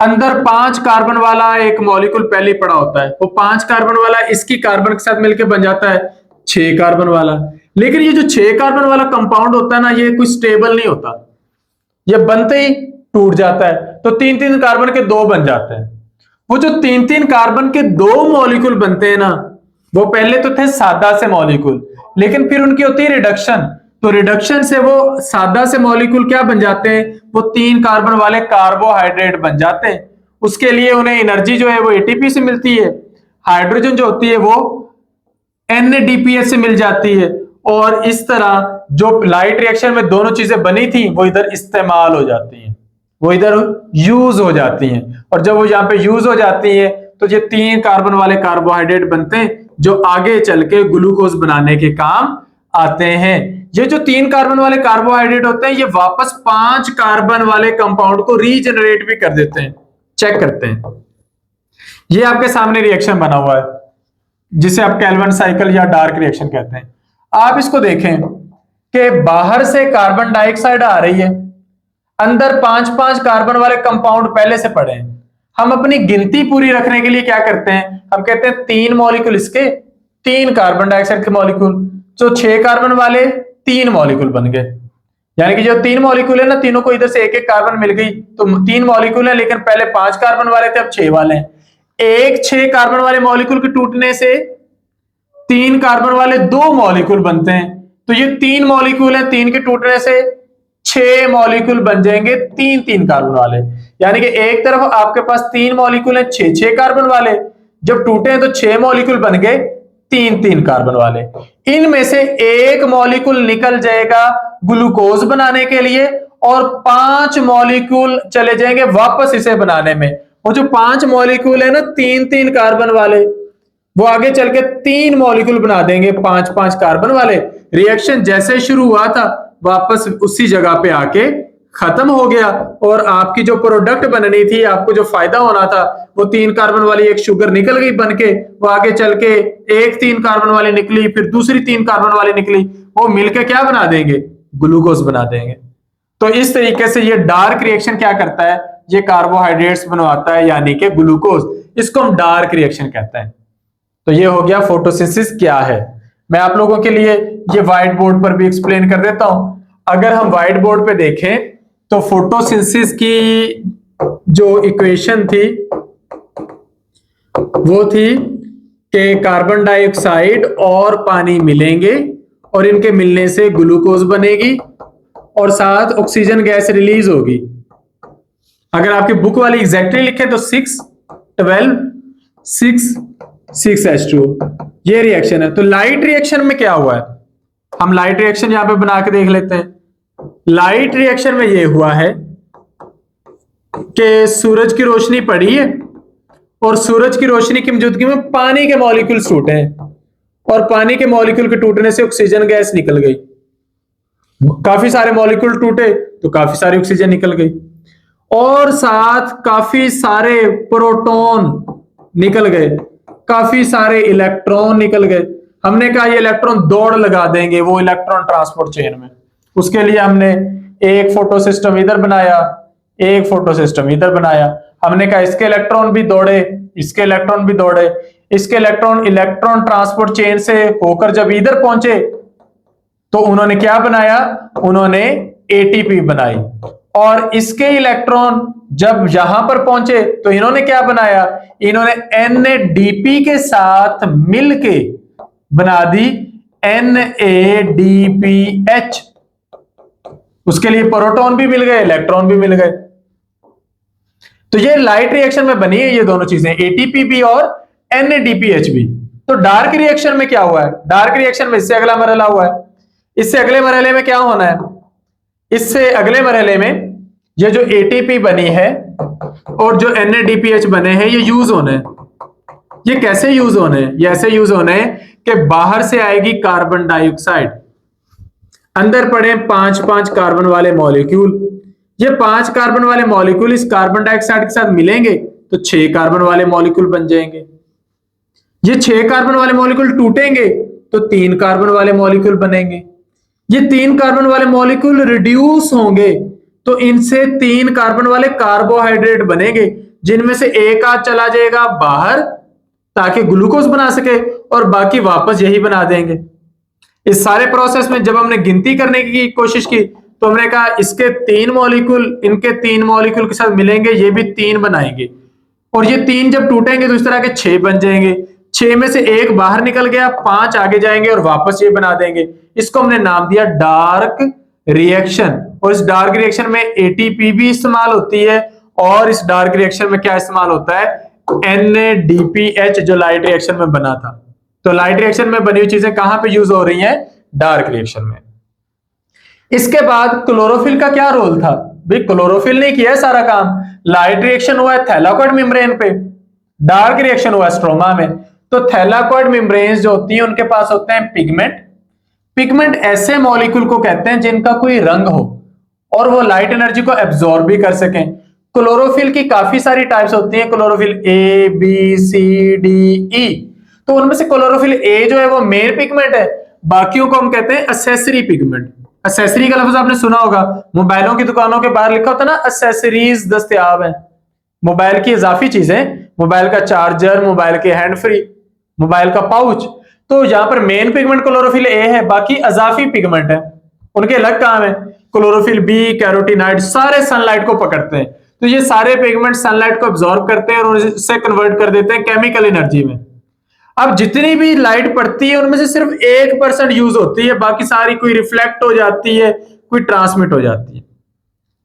अंदर 5 कार्बन वाला एक मॉलिक्यूल पहले ही पड़ा होता है, वो 5 कार्बन वाला इसकी कार्बन के साथ मिलकर बन जाता है 6 कार्बन वाला। लेकिन ये जो 6 कार्बन वाला कंपाउंड होता है ना, ये कोई स्टेबल नहीं होता, ये बनते ही टूट जाता है। तो 3-3 कार्बन के 2 बन जाते हैं। वो जो 3-3 कार्बन के 2 मॉलिक्यूल बनते हैं ना, वो पहले तो थे सादा से मॉलिक्यूल, लेकिन फिर उनकी होती है रिडक्शन। तो रिडक्शन से वो सादा से मॉलिक्यूल क्या बन जाते हैं, वो 3 कार्बन वाले कार्बोहाइड्रेट बन जाते हैं। उसके लिए उन्हें एनर्जी जो है वो ATP से मिलती है, हाइड्रोजन जो होती है वो NADPH से मिल जाती है, और इस तरह जो लाइट रिएक्शन में दोनों चीजें बनी थी वो इधर इस्तेमाल हो जाती हैं, वो इधर यूज हो जाती हैं। और जब वो यहाँ पे यूज हो जाती है तो ये 3 कार्बन वाले कार्बोहाइड्रेट बनते हैं जो आगे चल के ग्लूकोज बनाने के काम आते हैं। ये जो 3 कार्बन वाले कार्बोहाइड्रेट होते हैं ये वापस 5 कार्बन वाले कंपाउंड को रीजनरेट भी कर देते हैं। चेक करते हैं, ये आपके सामने रिएक्शन बना हुआ है जिसे आप केल्विन साइकिल या डार्क रिएक्शन कहते हैं। आप इसको देखें कि बाहर से कार्बन डाइऑक्साइड आ रही है, अंदर 5-5 कार्बन वाले कंपाउंड पहले से पड़े हैं। हम अपनी गिनती पूरी रखने के लिए क्या करते हैं, हम कहते हैं 3 मॉलिक्यूल इसके, 3 कार्बन डाइऑक्साइड के मॉलिक्यूल, जो 6 कार्बन वाले 3 मॉलिक्यूल बन गए। यानी कि जो 3 मॉलिक्यूल है ना, तीनों को इधर से 1-1 कार्बन मिल गई, तो 3 मॉलिक्यूल है, लेकिन पहले 5 कार्बन वाले थे, अब 6 वाले हैं। एक 6 कार्बन वाले मॉलिक्यूल के टूटने से 3 कार्बन वाले 2 मॉलिक्यूल बनते हैं। तो ये 3 मॉलिक्यूल है, 3 के टूटने से 6 मॉलिक्यूल बन जाएंगे 3-3 कार्बन वाले। यानी कि एक तरफ आपके पास 3 मॉलिक्यूल है 6-6 कार्बन वाले, जब टूटे हैं तो 6 मॉलिक्यूल बन गए 3-3 कार्बन वाले। इनमें से एक मॉलिक्यूल निकल जाएगा ग्लूकोज बनाने के लिए और 5 मॉलिक्यूल चले जाएंगे वापस इसे बनाने में। वो जो 5 मॉलिक्यूल है ना 3-3 कार्बन वाले, वो आगे चल के 3 मॉलिक्यूल बना देंगे 5-5 कार्बन वाले। रिएक्शन जैसे शुरू हुआ था वापस उसी जगह पे आके खत्म हो गया, और आपकी जो प्रोडक्ट बननी थी, आपको जो फायदा होना था, वो 3 कार्बन वाली एक शुगर निकल गई बन के, वो आगे चल के एक 3 कार्बन वाली निकली, फिर दूसरी 3 कार्बन वाली निकली, वो मिलके क्या बना देंगे, ग्लूकोज बना देंगे। तो इस तरीके से ये डार्क रिएक्शन क्या करता है, ये कार्बोहाइड्रेट्स बनवाता है, यानी कि ग्लूकोज। इसको हम डार्क रिएक्शन कहते हैं। तो ये हो गया फोटोसिंथेसिस क्या है। मैं आप लोगों के लिए ये व्हाइट बोर्ड पर भी एक्सप्लेन कर देता हूं। अगर हम व्हाइट बोर्ड पे देखें तो फोटोसिंथेसिस की जो इक्वेशन थी वो थी कि कार्बन डाइऑक्साइड और पानी मिलेंगे और इनके मिलने से ग्लूकोज बनेगी और साथ ऑक्सीजन गैस रिलीज होगी। अगर आपकी बुक वाली एग्जैक्टली लिखे तो 6 12 6 6H2 ये रिएक्शन है। तो लाइट रिएक्शन में क्या हुआ है, हम लाइट रिएक्शन यहां पे बना के देख लेते हैं। लाइट रिएक्शन में ये हुआ है कि सूरज की रोशनी पड़ी है और सूरज की रोशनी की मौजूदगी में पानी के मॉलिक्यूल्स टूटे हैं और पानी के मॉलिक्यूल के टूटने से ऑक्सीजन गैस निकल गई। काफी सारे मॉलिक्यूल टूटे तो काफी सारी ऑक्सीजन निकल गई और साथ काफी सारे प्रोटॉन निकल गए, काफी सारे इलेक्ट्रॉन निकल गए। हमने कहा ये इलेक्ट्रॉन दौड़ लगा देंगे वो इलेक्ट्रॉन ट्रांसपोर्ट चेन में। उसके लिए हमने एक फोटो सिस्टम इधर बनाया, एक फोटो सिस्टम इधर बनाया। हमने कहा इसके इलेक्ट्रॉन भी दौड़े, इसके इलेक्ट्रॉन भी दौड़े, इसके इलेक्ट्रॉन इलेक्ट्रॉन ट्रांसपोर्ट चेन से होकर जब इधर पहुंचे तो उन्होंने क्या बनाया, उन्होंने एटीपी बनाई। और इसके इलेक्ट्रॉन जब यहां पर पहुंचे तो इन्होंने क्या बनाया, इन्होंने NADP के साथ मिलके बना दी NADPH। उसके लिए प्रोटॉन भी मिल गए, इलेक्ट्रॉन भी मिल गए। तो ये लाइट रिएक्शन में बनी है ये दोनों चीजें, एटीपी भी और NADPH भी। तो डार्क रिएक्शन में क्या हुआ है, डार्क रिएक्शन में इससे अगला मरहला हुआ है। इससे अगले मरहले में क्या होना है, इससे अगले मरहले में ये जो एटीपी बनी है और जो NADPH बने हैं ये यूज होने हैं। ये कैसे यूज होने हैं, ये ऐसे यूज होने हैं कि बाहर से आएगी कार्बन डाइऑक्साइड, अंदर पड़े 5-5 कार्बन वाले मॉलिक्यूल। ये 5 कार्बन वाले मॉलिक्यूल इस कार्बन डाइऑक्साइड के साथ मिलेंगे तो 6 कार्बन वाले मॉलिक्यूल बन जाएंगे। ये 6 कार्बन वाले मॉलिक्यूल टूटेंगे तो 3 कार्बन वाले मॉलिक्यूल बनेंगे। ये 3 कार्बन वाले मॉलिक्यूल रिड्यूस होंगे तो इनसे 3 कार्बन वाले कार्बोहाइड्रेट बनेंगे, जिनमें से एक आध चला जाएगा बाहर ताकि ग्लूकोज बना सके और बाकी वापस यही बना देंगे। इस सारे प्रोसेस में जब हमने गिनती करने की कोशिश की तो हमने कहा इसके 3 मॉलिक्यूल इनके 3 मॉलिक्यूल के साथ मिलेंगे, ये भी 3 बनाएंगे और ये 3 जब टूटेंगे तो इस तरह के 6 बन जाएंगे। 6 में से एक बाहर निकल गया, 5 आगे जाएंगे और वापस ये बना देंगे। इसको हमने नाम दिया डार्क रिएक्शन। और इस डार्क रिएक्शन में एटीपी भी इस्तेमाल होती है और इस डार्क रिएक्शन में क्या इस्तेमाल होता है, NADPH जो लाइट रिएक्शन में बना था। तो लाइट रिएक्शन में बनी हुई चीजें कहां पे यूज हो रही हैं, डार्क रिएक्शन में। इसके बाद क्लोरोफिल का क्या रोल था, भाई क्लोरोफिल ने किया सारा काम। लाइट रिएक्शन हुआ है थैलाकोइड मेम्ब्रेन पे, डार्क रिएक्शन हुआ स्ट्रोमा में। तो थैलाकोइड मेम्ब्रेन्स जो होती हैं उनके पास होते हैं पिगमेंट। पिगमेंट ऐसे मॉलिक्यूल को कहते हैं जिनका कोई रंग हो और वो लाइट एनर्जी को एब्जॉर्ब भी कर सकें। क्लोरोफिल की काफी सारी टाइप्स होती हैं, chlorophyll A B C D E। तो उनमें से क्लोरोफिल A जो है वो मेन पिगमेंट है, बाकियों को हम कहते हैं एक्सेसरी पिगमेंट। एक्सेसरी का लफ्ज आपने सुना होगा, मोबाइलों की दुकानों के बाहर लिखा होता है ना एक्सेसरीज दस्तयाब है, मोबाइल की इजाफी चीजें, मोबाइल का चार्जर, मोबाइल के हैंड फ्री, मोबाइल का पाउच। तो यहां पर मेन पिगमेंट क्लोरोफिल A है, बाकी अजाफी पिगमेंट है, उनके अलग काम है। क्लोरोफिल B, कैरोटीनॉइड सारे सनलाइट को पकड़ते हैं। तो ये सारे पिगमेंट सनलाइट को एब्जॉर्ब करते हैं और उससे कन्वर्ट कर देते हैं केमिकल एनर्जी में। अब जितनी भी लाइट पड़ती है उनमें से सिर्फ 1% यूज होती है, बाकी सारी कोई रिफ्लेक्ट हो जाती है, कोई ट्रांसमिट हो जाती है।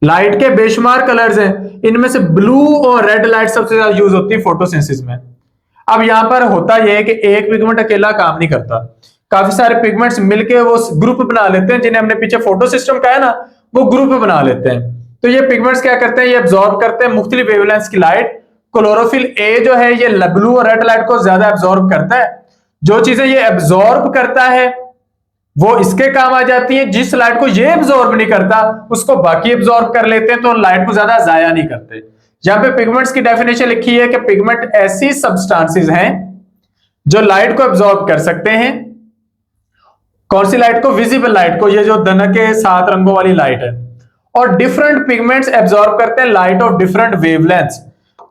लाइट के बेशुमार कलर्स हैं, इनमें से ब्लू और रेड लाइट सबसे ज्यादा यूज होती है फोटोसिंथेसिस में। अब यहां पर होता यह है कि एक पिगमेंट अकेला काम नहीं करता, काफी सारे पिगमेंट्स मिलके वो ग्रुप बना लेते हैं, जिन्हें हमने पीछे फोटो सिस्टम कहा है ना, वो ग्रुप बना लेते हैं। तो ये पिगमेंट्स क्या करते हैं, ये एब्जॉर्ब करते हैं मुख्तलिफ वेवलेंथ्स की लाइट क्लोरोफिल ए जो है ये ब्लू और रेड लाइट को ज्यादा एब्जॉर्ब करता है। जो चीजें ये एब्जॉर्ब करता है वो इसके काम आ जाती है, जिस लाइट को ये एब्जॉर्ब नहीं करता उसको बाकी एब्जॉर्ब कर लेते हैं, तो लाइट को ज्यादा जाया नहीं करते। यहां पे पिगमेंट्स की डेफिनेशन लिखी है कि पिगमेंट ऐसी सब्सटेंसेस हैं जो लाइट को एब्जॉर्ब कर सकते हैं। कौन सी लाइट को? विजिबल लाइट को, ये जो धन के 7 रंगों वाली लाइट है। और डिफरेंट पिगमेंट्स एब्जॉर्ब करते हैं लाइट ऑफ डिफरेंट वेवलेंथ्स।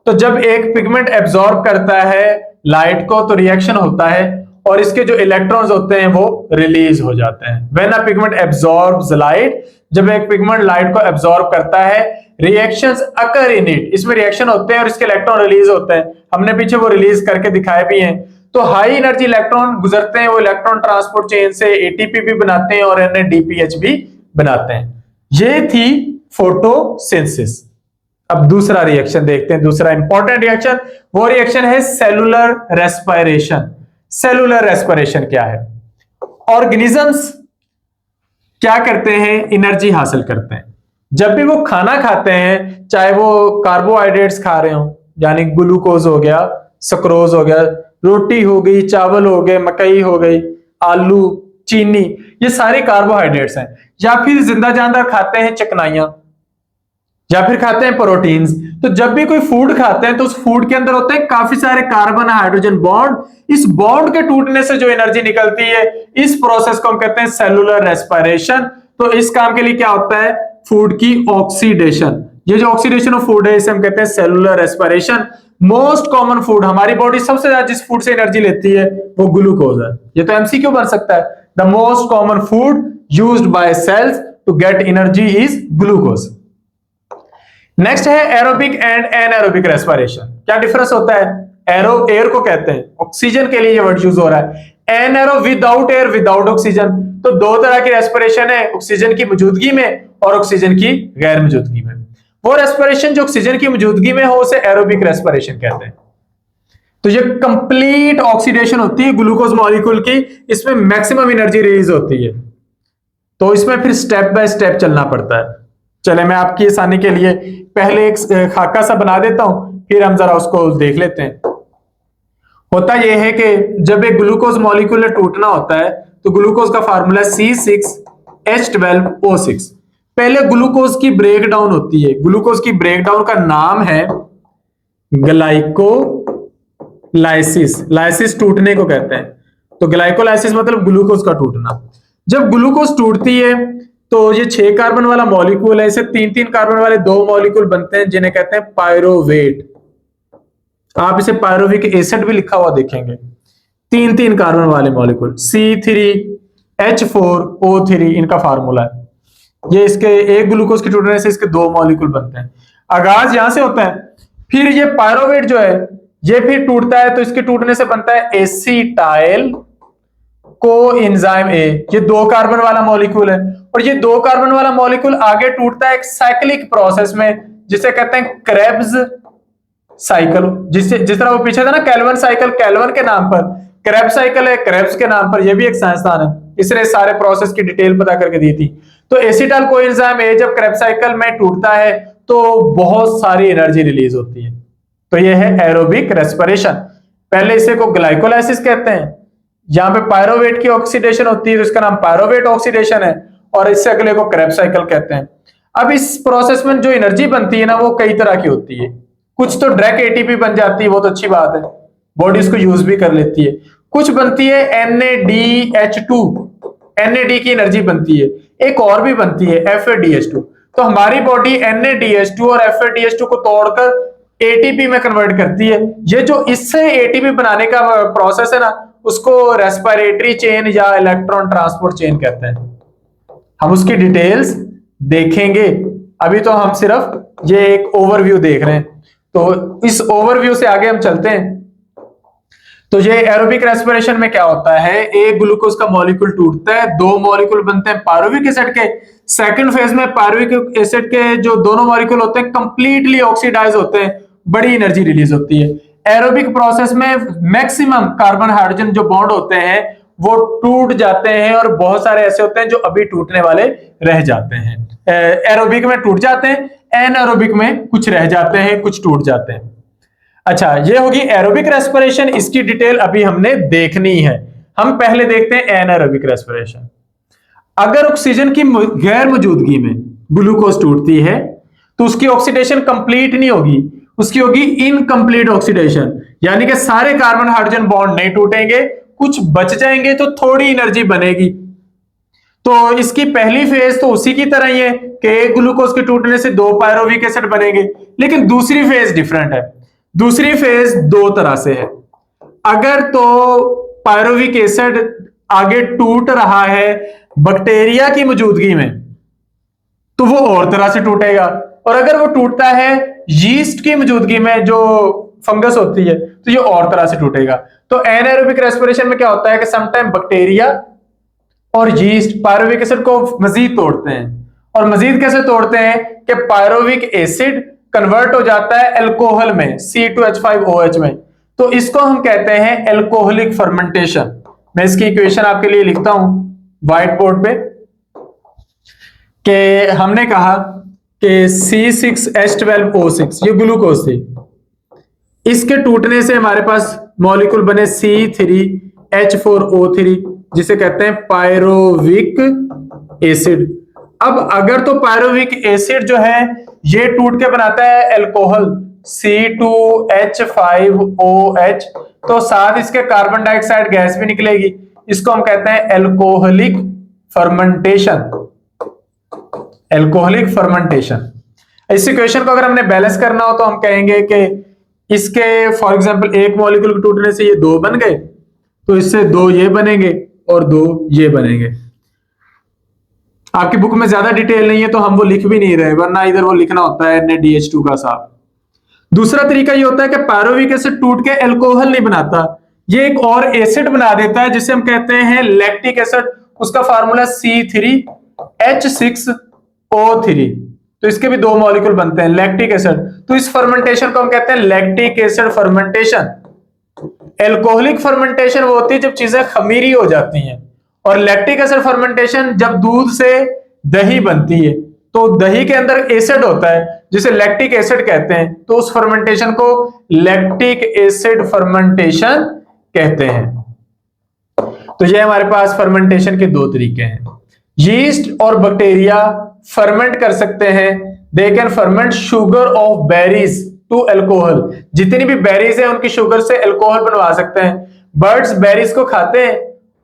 तो जब एक पिगमेंट एब्जॉर्ब करता है लाइट को तो रिएक्शन होता है और इसके जो इलेक्ट्रॉन्स होते हैं वो रिलीज हो जाते हैं। When a pigment absorbs light, जब एक पिगमेंट लाइट को एब्जॉर्ब करता है, रिएक्शंस अकर इन इट, इसमें रिएक्शन होते हैं और इसके इलेक्ट्रॉन रिलीज होते हैं। हमने पीछे वो रिलीज करके दिखाए भी हैं। तो हाई एनर्जी इलेक्ट्रॉन गुजरते हैं, वो इलेक्ट्रॉन ट्रांसपोर्ट चेन से एटीपी भी बनाते हैं और NADPH भी बनाते हैं। ये थी फोटोसिंथेसिस। अब दूसरा रिएक्शन देखते हैं, दूसरा इंपॉर्टेंट रिएक्शन, वो रिएक्शन है सेलुलर रेस्पिरेशन। सेलुलर रेस्पिरेशन क्या है? ऑर्गेनिजम्स क्या करते हैं? एनर्जी हासिल करते हैं। जब भी वो खाना खाते हैं, चाहे वो कार्बोहाइड्रेट्स खा रहे हो, यानी ग्लूकोज हो गया, सक्रोज हो गया, रोटी हो गई, चावल हो गए, मकई हो गई, आलू, चीनी, ये सारे कार्बोहाइड्रेट्स हैं। या फिर जिंदा जानवर खाते हैं चिकनाइयां, या फिर खाते हैं प्रोटीन्स। तो जब भी कोई फूड खाते हैं तो उस फूड के अंदर होते हैं काफी सारे कार्बन हाइड्रोजन बॉन्ड। इस बॉन्ड के टूटने से जो एनर्जी निकलती है, इस प्रोसेस को हम कहते हैं सेलुलर रेस्पिरेशन। तो इस काम के लिए क्या होता है? फूड की ऑक्सीडेशन। ये जो ऑक्सीडेशन ऑफ फूड है इसे हम कहते हैं cellular respiration. Most common food, हमारी बॉडी सबसे ज्यादा जिस फूड से एनर्जी लेती है वो ग्लूकोज है। ये तो MCQ बन सकता है। The most common food used by cells to get energy is glucose. Next है एरोबिक एंड एनारोबिक रेस्पिरेशन। क्या डिफरेंस होता है? एरो एयर को कहते हैं, ऑक्सीजन के लिए ये वर्ड यूज हो रहा है। एनएरो विदाउट एयर, विदाउट ऑक्सीजन। तो दो तरह की रेस्पिरेशन है, ऑक्सीजन की मौजूदगी में और ऑक्सीजन की गैर मौजूदगी में। वो रेस्पिरेशन जो ऑक्सीजन की मौजूदगी में हो उसे एरोबिक रेस्पिरेशन कहते हैं। तो ये कंप्लीट ऑक्सीडेशन होती है ग्लूकोज मॉलिक्यूल की, इसमें मैक्सिमम एनर्जी रिलीज होती है। तो इसमें फिर स्टेप बाय स्टेप चलना पड़ता है। चले मैं आपकी आसानी के लिए पहले एक खाका सा बना देता हूं, फिर हम जरा उसको देख लेते हैं। होता यह है कि जब एक ग्लूकोज मॉलिक्यूल टूटना होता है तो ग्लूकोज का फार्मूला C6H12O6। पहले ग्लूकोज की ब्रेकडाउन होती है। ग्लूकोज की ब्रेकडाउन का नाम है ग्लाइकोलाइसिस। लाइसिस टूटने को कहते हैं। तो ग्लाइकोलाइसिस मतलब ग्लूकोज का टूटना। जब ग्लूकोज टूटती है तो ये 6 कार्बन वाला मॉलिक्यूल है, इसे 3-3 कार्बन वाले 2 मॉलिक्यूल बनते हैं जिन्हें कहते हैं पायरोवेट। आप इसे पायरोविक एसिड भी लिखा हुआ देखेंगे। 3-3 कार्बन वाले मॉलिक्यूल C3H4O3 इनका फार्मूला है। ये इसके एक ग्लूकोज के टूटने से इसके 2 मॉलिक्यूल बनते हैं। आगाज यहां से होता है। फिर ये पायरोवेट जो है ये फिर टूटता है तो इसके टूटने से बनता है एसिटाइल कोएंजाइम ए। ये 2 कार्बन वाला मॉलिक्यूल है और ये 2 कार्बन वाला मॉलिक्यूल आगे टूटता है एक साइक्लिक प्रोसेस में जिसे कहते हैं क्रेब्स साइकिल। जिस तरह वो पीछे था ना कैल्विन साइकिल, कैल्विन के नाम पर, क्रेब्स साइकिल है क्रेब्स के नाम पर। ये भी एक साइंसदान है, इसने सारे प्रोसेस की डिटेल पता करके दी थी। तो एसिटाइल कोएंजाइम ए जब क्रेब्स साइकिल में टूटता है तो बहुत सारी एनर्जी रिलीज होती है। तो ये है एरोबिक रेस्पिरेशन। पहले इसे को ग्लाइकोलाइसिस कहते हैं। यहाँ पे पायरोवेट की ऑक्सीडेशन होती है तो इसका नाम पायरोवेट ऑक्सीडेशन है और इससे अगले को क्रेब्स साइकिल कहते हैं। अब इस प्रोसेस में जो एनर्जी बनती है ना वो कई तरह की होती है। कुछ तो डायरेक्ट एटीपी बन जाती है, वो तो अच्छी बात है, बॉडी इसको यूज भी कर लेती है। कुछ बनती है NADH2, NAD की एनर्जी बनती है। एक और भी बनती है FADH2। तो हमारी बॉडी NADH2 और FADH2 को तोड़कर ATP में कन्वर्ट करती है। ये जो इससे ATP बनाने का प्रोसेस है ना उसको रेस्पिरेटरी चेन या इलेक्ट्रॉन ट्रांसपोर्ट चेन कहते हैं। हम उसकी डिटेल्स देखेंगे, अभी तो हम सिर्फ ये एक ओवरव्यू देख रहे हैं। तो इस ओवरव्यू से आगे हम चलते हैं। तो ये एरोबिक रेस्पिरेशन में क्या होता है, एक ग्लूकोज का मॉलिक्यूल टूटता है, 2 मॉलिक्यूल बनते हैं पायरुविक एसिड के। सेकंड फेज में पायरुविक एसिड के जो दोनों मॉलिक्यूल होते हैं कंप्लीटली ऑक्सीडाइज होते हैं, बड़ी एनर्जी रिलीज होती है। एरोबिक प्रोसेस में मैक्सिमम कार्बन हाइड्रोजन जो बॉन्ड होते हैं वो टूट जाते हैं और बहुत सारे ऐसे होते हैं जो अभी टूटने वाले रह जाते हैं। एरोबिक में टूट जाते हैं, एनारोबिक में कुछ रह जाते हैं, कुछ टूट जाते हैं। अच्छा, ये होगी एरोबिक रेस्पिरेशन, इसकी डिटेल अभी हमने देखनी है। हम पहले देखते हैं एनारोबिक रेस्पिरेशन। अगर ऑक्सीजन की गैर मौजूदगी में ग्लूकोज टूटती है तो उसकी ऑक्सीडेशन कंप्लीट नहीं होगी, उसकी होगी इनकम्प्लीट ऑक्सीडेशन, यानी कि सारे कार्बन हाइड्रोजन बॉन्ड नहीं टूटेंगे, कुछ बच जाएंगे तो थोड़ी एनर्जी बनेगी। तो इसकी पहली फेज तो उसी की तरह ही है कि एक ग्लूकोज के टूटने से 2 पायरोविक एसिड बनेंगे, लेकिन दूसरी फेज डिफरेंट है। दूसरी फेज 2 तरह से है। अगर तो पायरोविक एसिड आगे टूट रहा है बैक्टीरिया की मौजूदगी में तो वो और तरह से टूटेगा, और अगर वो टूटता है यीस्ट की मौजूदगी में जो फंगस होती है तो ये और तरह से टूटेगा। तो एनाएरोबिक रेस्पिरेशन में क्या होता है कि समटाइम बैक्टीरिया और यीस्ट पायरोविक एसिड को मजीद तोड़ते हैं, और मजीद कैसे तोड़ते हैं कि पायरोविक एसिड कन्वर्ट हो जाता है अल्कोहल में, C2H5OH में, तो इसको हम कहते हैं अल्कोहलिक फर्मेंटेशन। मैं इसकी इक्वेशन आपके लिए लिखता हूं व्हाइट बोर्ड पे कि हमने कहा कि C6H12O6 ये ग्लूकोज थी, इसके टूटने से हमारे पास मॉलिक्यूल बने C3H4O3 जिसे कहते हैं पायरोविक एसिड। अब अगर तो पायरोविक एसिड जो है ये टूट के बनाता है अल्कोहल C2H5OH, तो साथ इसके कार्बन डाइऑक्साइड गैस भी निकलेगी, इसको हम कहते हैं अल्कोहलिक फर्मेंटेशन। Alcoholic fermentation. इस इक्वेशन को अगर हमने बैलेंस करना हो तो हम कहेंगे कि इसके फॉर एग्जांपल एक मॉलिक्यूल के टूटने से ये 2 बन गए, तो इससे 2 ये बनेंगे और 2 ये बनेंगे। आपकी बुक में ज्यादा डिटेल नहीं है तो हम वो लिख भी नहीं रहे, वरना इधर वो लिखना होता है NaDH2 का साथ। दूसरा तरीका ये होता है कि पायरोविक एसिड टूट के अल्कोहल नहीं बनाता, ये एक और एसिड बना देता है जिसे हम कहते हैं लैक्टिक एसिड। उसका फार्मूला C3H6O3, तो इसके भी 2 मॉलिक्यूल बनते हैं लैक्टिक एसिड। तो इस फर्मेंटेशन को हम कहते हैं lactic acid fermentation. Alcoholic fermentation वो होती है जब चीजें खमीरी हो जाती हैं, और लैक्टिक एसिड फर्मेंटेशन जब दूध से दही बनती है तो दही के अंदर एसिड होता है जिसे लैक्टिक एसिड कहते हैं, तो उस फर्मेंटेशन को लैक्टिक एसिड फर्मेंटेशन कहते हैं। तो ये हमारे पास फर्मेंटेशन के 2 तरीके हैं। यीस्ट और बैक्टीरिया फर्मेंट कर सकते हैं, they can ferment sugar of berries to alcohol. जितनी भी बेरीज है उनकी शुगर से अल्कोहल बनवा सकते हैं। बर्ड्स बेरीज को खाते हैं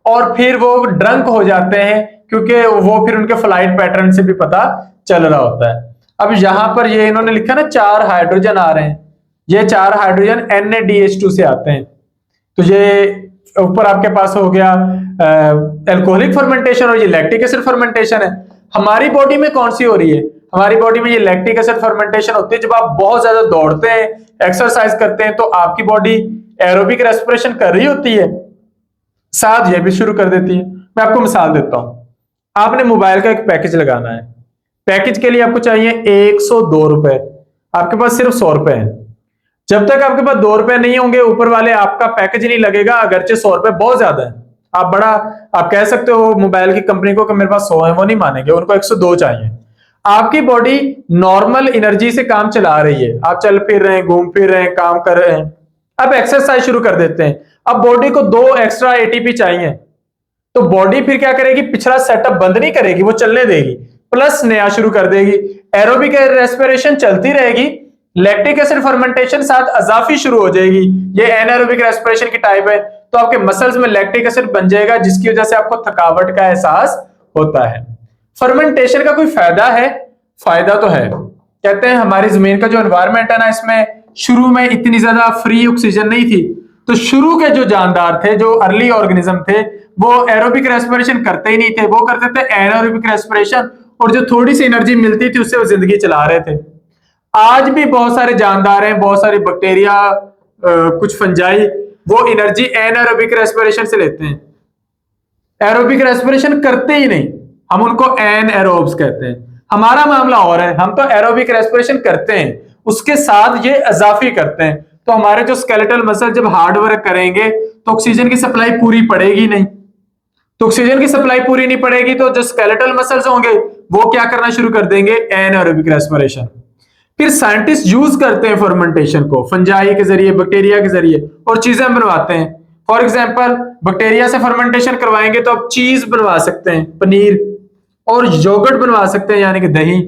और फिर वो ड्रंक हो जाते हैं क्योंकि वो फिर उनके फ्लाइट पैटर्न से भी पता चल रहा होता है। अब यहां पर ये इन्होंने लिखा ना 4 हाइड्रोजन आ रहे हैं, ये 4 हाइड्रोजन NaDH2 से आते हैं, तो ये ऊपर आपके पास हो गया अल्कोहलिक फर्मेंटेशन और ये लैक्टिक एसिड फर्मेंटेशन है। हमारी बॉडी में कौन सी हो रही है? हमारी बॉडी में ये लैक्टिक एसिड फर्मेंटेशन होती है जब आप बहुत ज्यादा दौड़ते हैं, एक्सरसाइज करते हैं, तो आपकी बॉडी एरोबिक रेस्पिरेशन कर रही होती है, साथ ये भी शुरू कर देती है। मैं आपको मिसाल देता हूं, आपने मोबाइल का एक पैकेज लगाना है, पैकेज के लिए आपको चाहिए 102 रुपए, आपके पास सिर्फ 100 रुपए है। जब तक आपके पास 2 रुपए नहीं होंगे ऊपर वाले आपका पैकेज नहीं लगेगा, अगरचे 100 रुपए बहुत ज्यादा है। आप कह सकते हो मोबाइल की कंपनी को कि मेरे पास 100 है, वो नहीं मानेंगे, उनको 102 चाहिए। आपकी बॉडी नॉर्मल एनर्जी से काम चला रही है, आप चल फिर रहे हैं, घूम फिर रहे हैं, काम कर रहे हैं। अब एक्सरसाइज शुरू कर देते हैं, अब बॉडी को 2 एक्स्ट्रा ATP चाहिए, तो बॉडी फिर क्या करेगी? पिछला सेटअप बंद नहीं करेगी, वो चलने देगी, प्लस नया शुरू कर देगी। एरोबिक रेस्पिरेशन चलती रहेगी, लैक्टिक एसिड फर्मेंटेशन साथ अजाफी शुरू हो जाएगी। ये एनाएरोबिक रेस्पिरेशन की टाइप है, तो आपके मसल्स में लैक्टिक एसिड बन जाएगा जिसकी वजह से आपको थकावट का एहसास होता है। फर्मेंटेशन का कोई फायदा है? फायदा तो है। कहते हैं हमारी जमीन का जो एनवायरमेंट है ना, इसमें शुरू में इतनी ज्यादा फ्री ऑक्सीजन नहीं थी, तो शुरू के जो जानदार थे, जो अर्ली ऑर्गेनिज्म थे, वो एरोबिक रेस्पिरेशन करते ही नहीं थे, वो करते थे एनाएरोबिक रेस्पिरेशन, और जो थोड़ी सी एनर्जी मिलती थी उससे वो जिंदगी चला रहे थे। आज भी बहुत सारे जानदार हैं, बहुत सारे बैक्टीरिया, कुछ फंजाई, वो एनर्जी एनाएरोबिक रेस्पिरेशन से लेते हैं, एरोबिक रेस्पिरेशन करते ही नहीं, हम उनको एनएरोब्स कहते हैं। हमारा मामला और है, हम तो एरोबिक रेस्पिरेशन करते हैं, उसके साथ ये अजाफी करते हैं। तो हमारे जो स्केलेटल मसल जब हार्ड वर्क करेंगे तो ऑक्सीजन की सप्लाई पूरी पड़ेगी नहीं, तो ऑक्सीजन की सप्लाई पूरी नहीं पड़ेगी तो जो स्केलेटल मसल्स होंगे वो क्या करना शुरू कर देंगे? एनाएरोबिक रेस्पिरेशन। फिर साइंटिस्ट यूज करते हैं फर्मेंटेशन को फंजाई के जरिए, बैक्टीरिया के जरिए, और चीजें बनवाते हैं। फॉर एग्जाम्पल बैक्टीरिया से फर्मेंटेशन करवाएंगे तो आप चीज बनवा सकते हैं, पनीर, और योगर्ट बनवा सकते हैं यानी कि दही।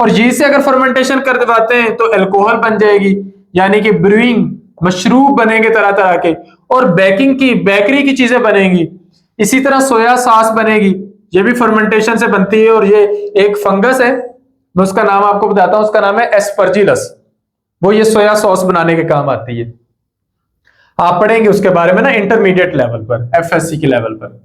और ये से अगर फर्मेंटेशन करवाते हैं तो अल्कोहल बन जाएगी, यानी कि ब्रूइंग, मशरूब बनेंगे तरह तरह के, और बेकिंग की, बेकरी की चीजें बनेंगी। इसी तरह सोया सॉस बनेगी, ये भी फर्मेंटेशन से बनती है। और ये एक फंगस है, मैं उसका नाम आपको बताता हूं, उसका नाम है एस्परजिलस। वो ये सोया सॉस बनाने के काम आती है। आप पढ़ेंगे उसके बारे में ना इंटरमीडिएट लेवल पर, एफएससी के लेवल पर।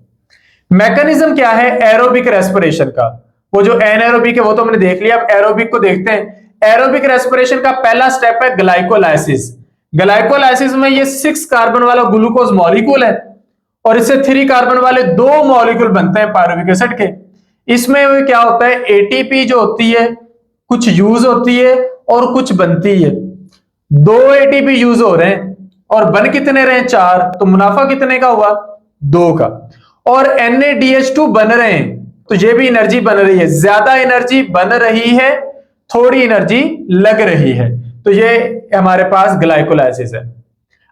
मैकेनिज्म क्या है एरोबिक रेस्पिरेशन का? वो जो एनएरोबिक है वो तो हमने देख लिया, अब एरोबिक को देखते हैं। एरोबिक रेस्पिरेशन का पहला स्टेप है ग्लाइकोलाइसिस। ग्लाइकोलाइसिस में ये 6 कार्बन वाला ग्लूकोज मॉलिक्यूल है, और इससे 3 कार्बन वाले 2 मॉलिक्यूल बनते हैं पायरुविक एसिड के। इसमें क्या होता है, एटीपी जो होती है कुछ यूज होती है और कुछ बनती है। 2 एटीपी यूज हो रहे हैं और बन कितने रहे? 4। तो मुनाफा कितने का हुआ? 2 का। और NaDH2 बन रहे हैं, तो ये भी एनर्जी बन रही है। ज्यादा एनर्जी बन रही है, थोड़ी एनर्जी लग रही है, तो ये हमारे पास ग्लाइकोलाइसिस है।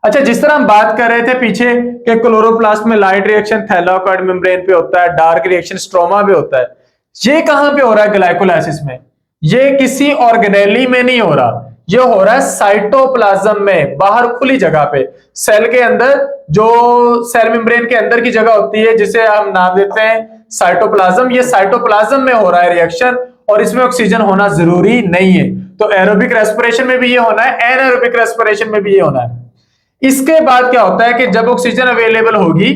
अच्छा, जिस तरह हम बात कर रहे थे पीछे कि क्लोरोप्लास्ट में लाइट रिएक्शन थैलाकोइड मेम्ब्रेन पे होता है, डार्क रिएक्शन स्ट्रोमा पे होता है, ये कहां पे हो रहा है ग्लाइकोलाइसिस में? ये किसी ऑर्गेनेली में नहीं हो रहा, ये हो रहा है साइटोप्लाज्म में, बाहर खुली जगह पे, सेल के अंदर, जो सेल मेम्ब्रेन के अंदर की जगह होती है जिसे हम नाम देते हैं साइटोप्लाज्म। ये साइटोप्लाज्म में हो रहा है रिएक्शन, और इसमें ऑक्सीजन होना जरूरी नहीं है। तो एरोबिक रेस्पिरेशन में भी ये होना है, एनारोबिक रेस्पिरेशन में भी ये होना है। इसके बाद क्या होता है कि जब ऑक्सीजन अवेलेबल होगी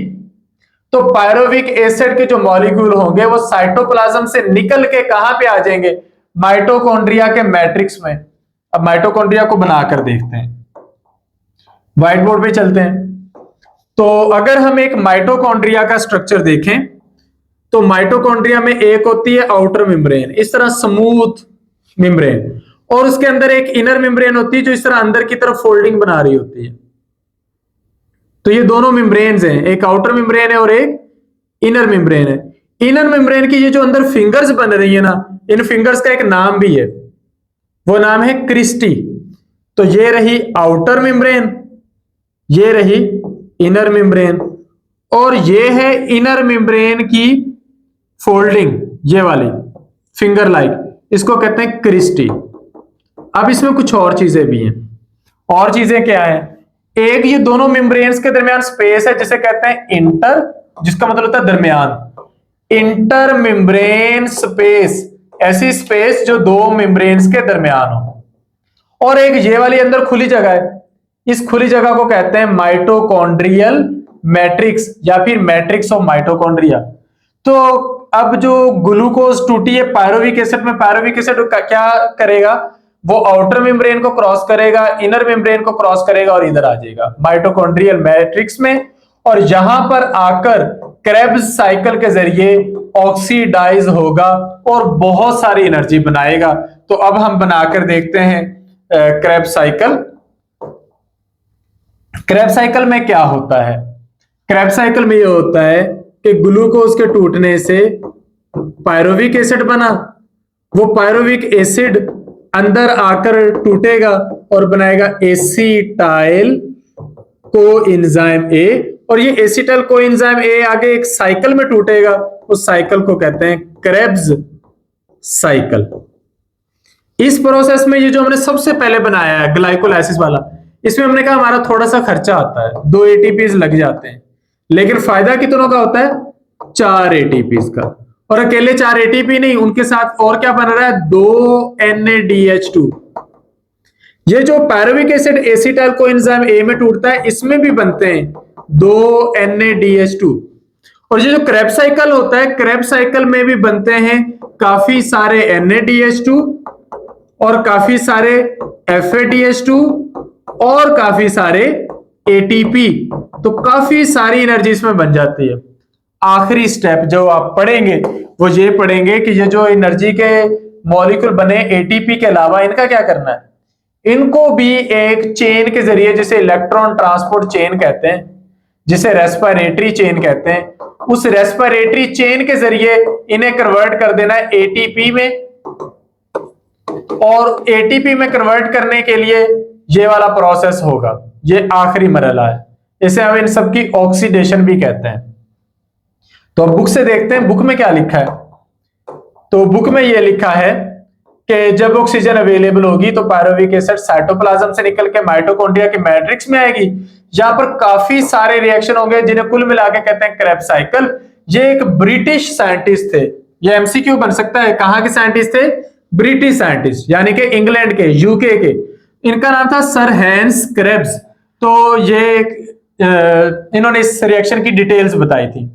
तो पायरुविक एसिड के जो मॉलिक्यूल होंगे वो साइटोप्लाज्म से निकल के कहां पे आ जाएंगे? माइटोकॉन्ड्रिया के मैट्रिक्स में। अब माइटोकॉन्ड्रिया को बनाकर देखते हैं, व्हाइट बोर्ड पे चलते हैं। तो अगर हम एक माइटोकॉन्ड्रिया का स्ट्रक्चर देखें तो माइटोकॉन्ड्रिया में एक होती है आउटर मेम्ब्रेन, इस तरह स्मूथ मेम्ब्रेन, और उसके अंदर एक इनर मेम्ब्रेन होती है जो इस तरह अंदर की तरफ फोल्डिंग बना रही होती है। तो ये दोनों मेम्ब्रेन्स हैं, एक आउटर मेम्ब्रेन है और एक इनर मेम्ब्रेन है। इनर मेम्ब्रेन की ये जो अंदर फिंगर्स बन रही है ना, इन फिंगर्स का एक नाम भी है, वो नाम है क्रिस्टी। तो ये रही आउटर मेम्ब्रेन, ये रही इनर मेम्ब्रेन, और ये है इनर मेम्ब्रेन की फोल्डिंग, ये वाली फिंगर लाइक, इसको कहते हैं क्रिस्टी। अब इसमें कुछ और चीजें भी हैं। और चीजें क्या है? एक ये दोनों मेम्ब्रेन्स के दरमियान स्पेस है जिसे कहते हैं इंटर, जिसका मतलब होता है दरमियान, इंटर मेम्ब्रेन स्पेस, ऐसी स्पेस जो 2 मेम्ब्रेन्स के दरमियान हो। और एक ये वाली अंदर खुली जगह है, इस खुली जगह को कहते हैं माइटोकॉन्ड्रियल मैट्रिक्स या फिर मैट्रिक्स ऑफ माइटोकॉन्ड्रिया। तो अब जो ग्लूकोज टूटी है पायरुविक एसिड में, पायरुविक एसिड क्या करेगा? वो आउटर मेम्ब्रेन को क्रॉस करेगा, इनर मेम्ब्रेन को क्रॉस करेगा और इधर आ जाएगा माइटोकॉन्ड्रियल मैट्रिक्स में, और यहां पर आकर क्रेब्स साइकिल के जरिए ऑक्सीडाइज होगा और बहुत सारी एनर्जी बनाएगा। तो अब हम बनाकर देखते हैं क्रेब्स साइकिल। क्रेब्स साइकिल में क्या होता है? क्रेब्स साइकिल में यह होता है कि ग्लूकोज के टूटने से पायरुविक एसिड बना, वो पायरुविक एसिड अंदर आकर टूटेगा और बनाएगा एसिटाइल कोएंजाइम ए, और ये एसिटाइल कोएंजाइम ए आगे एक साइकिल में टूटेगा, उस साइकिल को कहते हैं क्रेब्स साइकिल। इस प्रोसेस में ये जो हमने सबसे पहले बनाया है ग्लाइकोलाइसिस वाला, इसमें हमने कहा हमारा थोड़ा सा खर्चा आता है, 2 एटीपीज लग जाते हैं, लेकिन फायदा कितनों का होता है? 4 एटीपीज का। और अकेले 4 एटीपी नहीं, उनके साथ और क्या बन रहा है? 2 NaDH2। ये जो pyruvic acid acetyl coenzyme A में टूटता है, इसमें भी बनते हैं 2 NaDH2। और ये जो क्रेब्स साइकिल होता है, क्रेब्स साइकिल में भी बनते हैं काफी सारे NaDH2 और काफी सारे FADH2 और काफी सारे ATP। तो काफी सारी एनर्जी इसमें बन जाती है। आखिरी स्टेप जो आप पढ़ेंगे वो ये पढ़ेंगे कि ये जो एनर्जी के मॉलिक्यूल बने ATP के अलावा, इनका क्या करना है? इनको भी एक चेन के जरिए, जिसे इलेक्ट्रॉन ट्रांसपोर्ट चेन कहते हैं, जिसे रेस्पिरेटरी चेन कहते हैं, उस रेस्पिरेटरी चेन के जरिए इन्हें कन्वर्ट कर देना है ATP में। और एटीपी में कन्वर्ट करने के लिए ये वाला प्रोसेस होगा, ये आखिरी मरहला है, इसे हम इन सब की ऑक्सीडेशन भी कहते हैं। तो अब बुक से देखते हैं बुक में क्या लिखा है। तो बुक में ये लिखा है कि जब ऑक्सीजन अवेलेबल होगी तो पायरुविक एसिड साइटोप्लाज्म से निकल के माइटोकॉन्ड्रिया की मैट्रिक्स में आएगी। यहां पर काफी सारे रिएक्शन होंगे जिन्हें कुल मिला के कहते हैं क्रेब्स साइकिल। ये एक ब्रिटिश साइंटिस्ट थे, ये एमसीक्यू बन सकता है, कहां के साइंटिस्ट थे? ब्रिटिश साइंटिस्ट, यानी कि इंग्लैंड के, यूके के। इनका नाम था सर हैंस क्रेब्स। तो ये इन्होंने इस रिएक्शन की डिटेल्स बताई थी।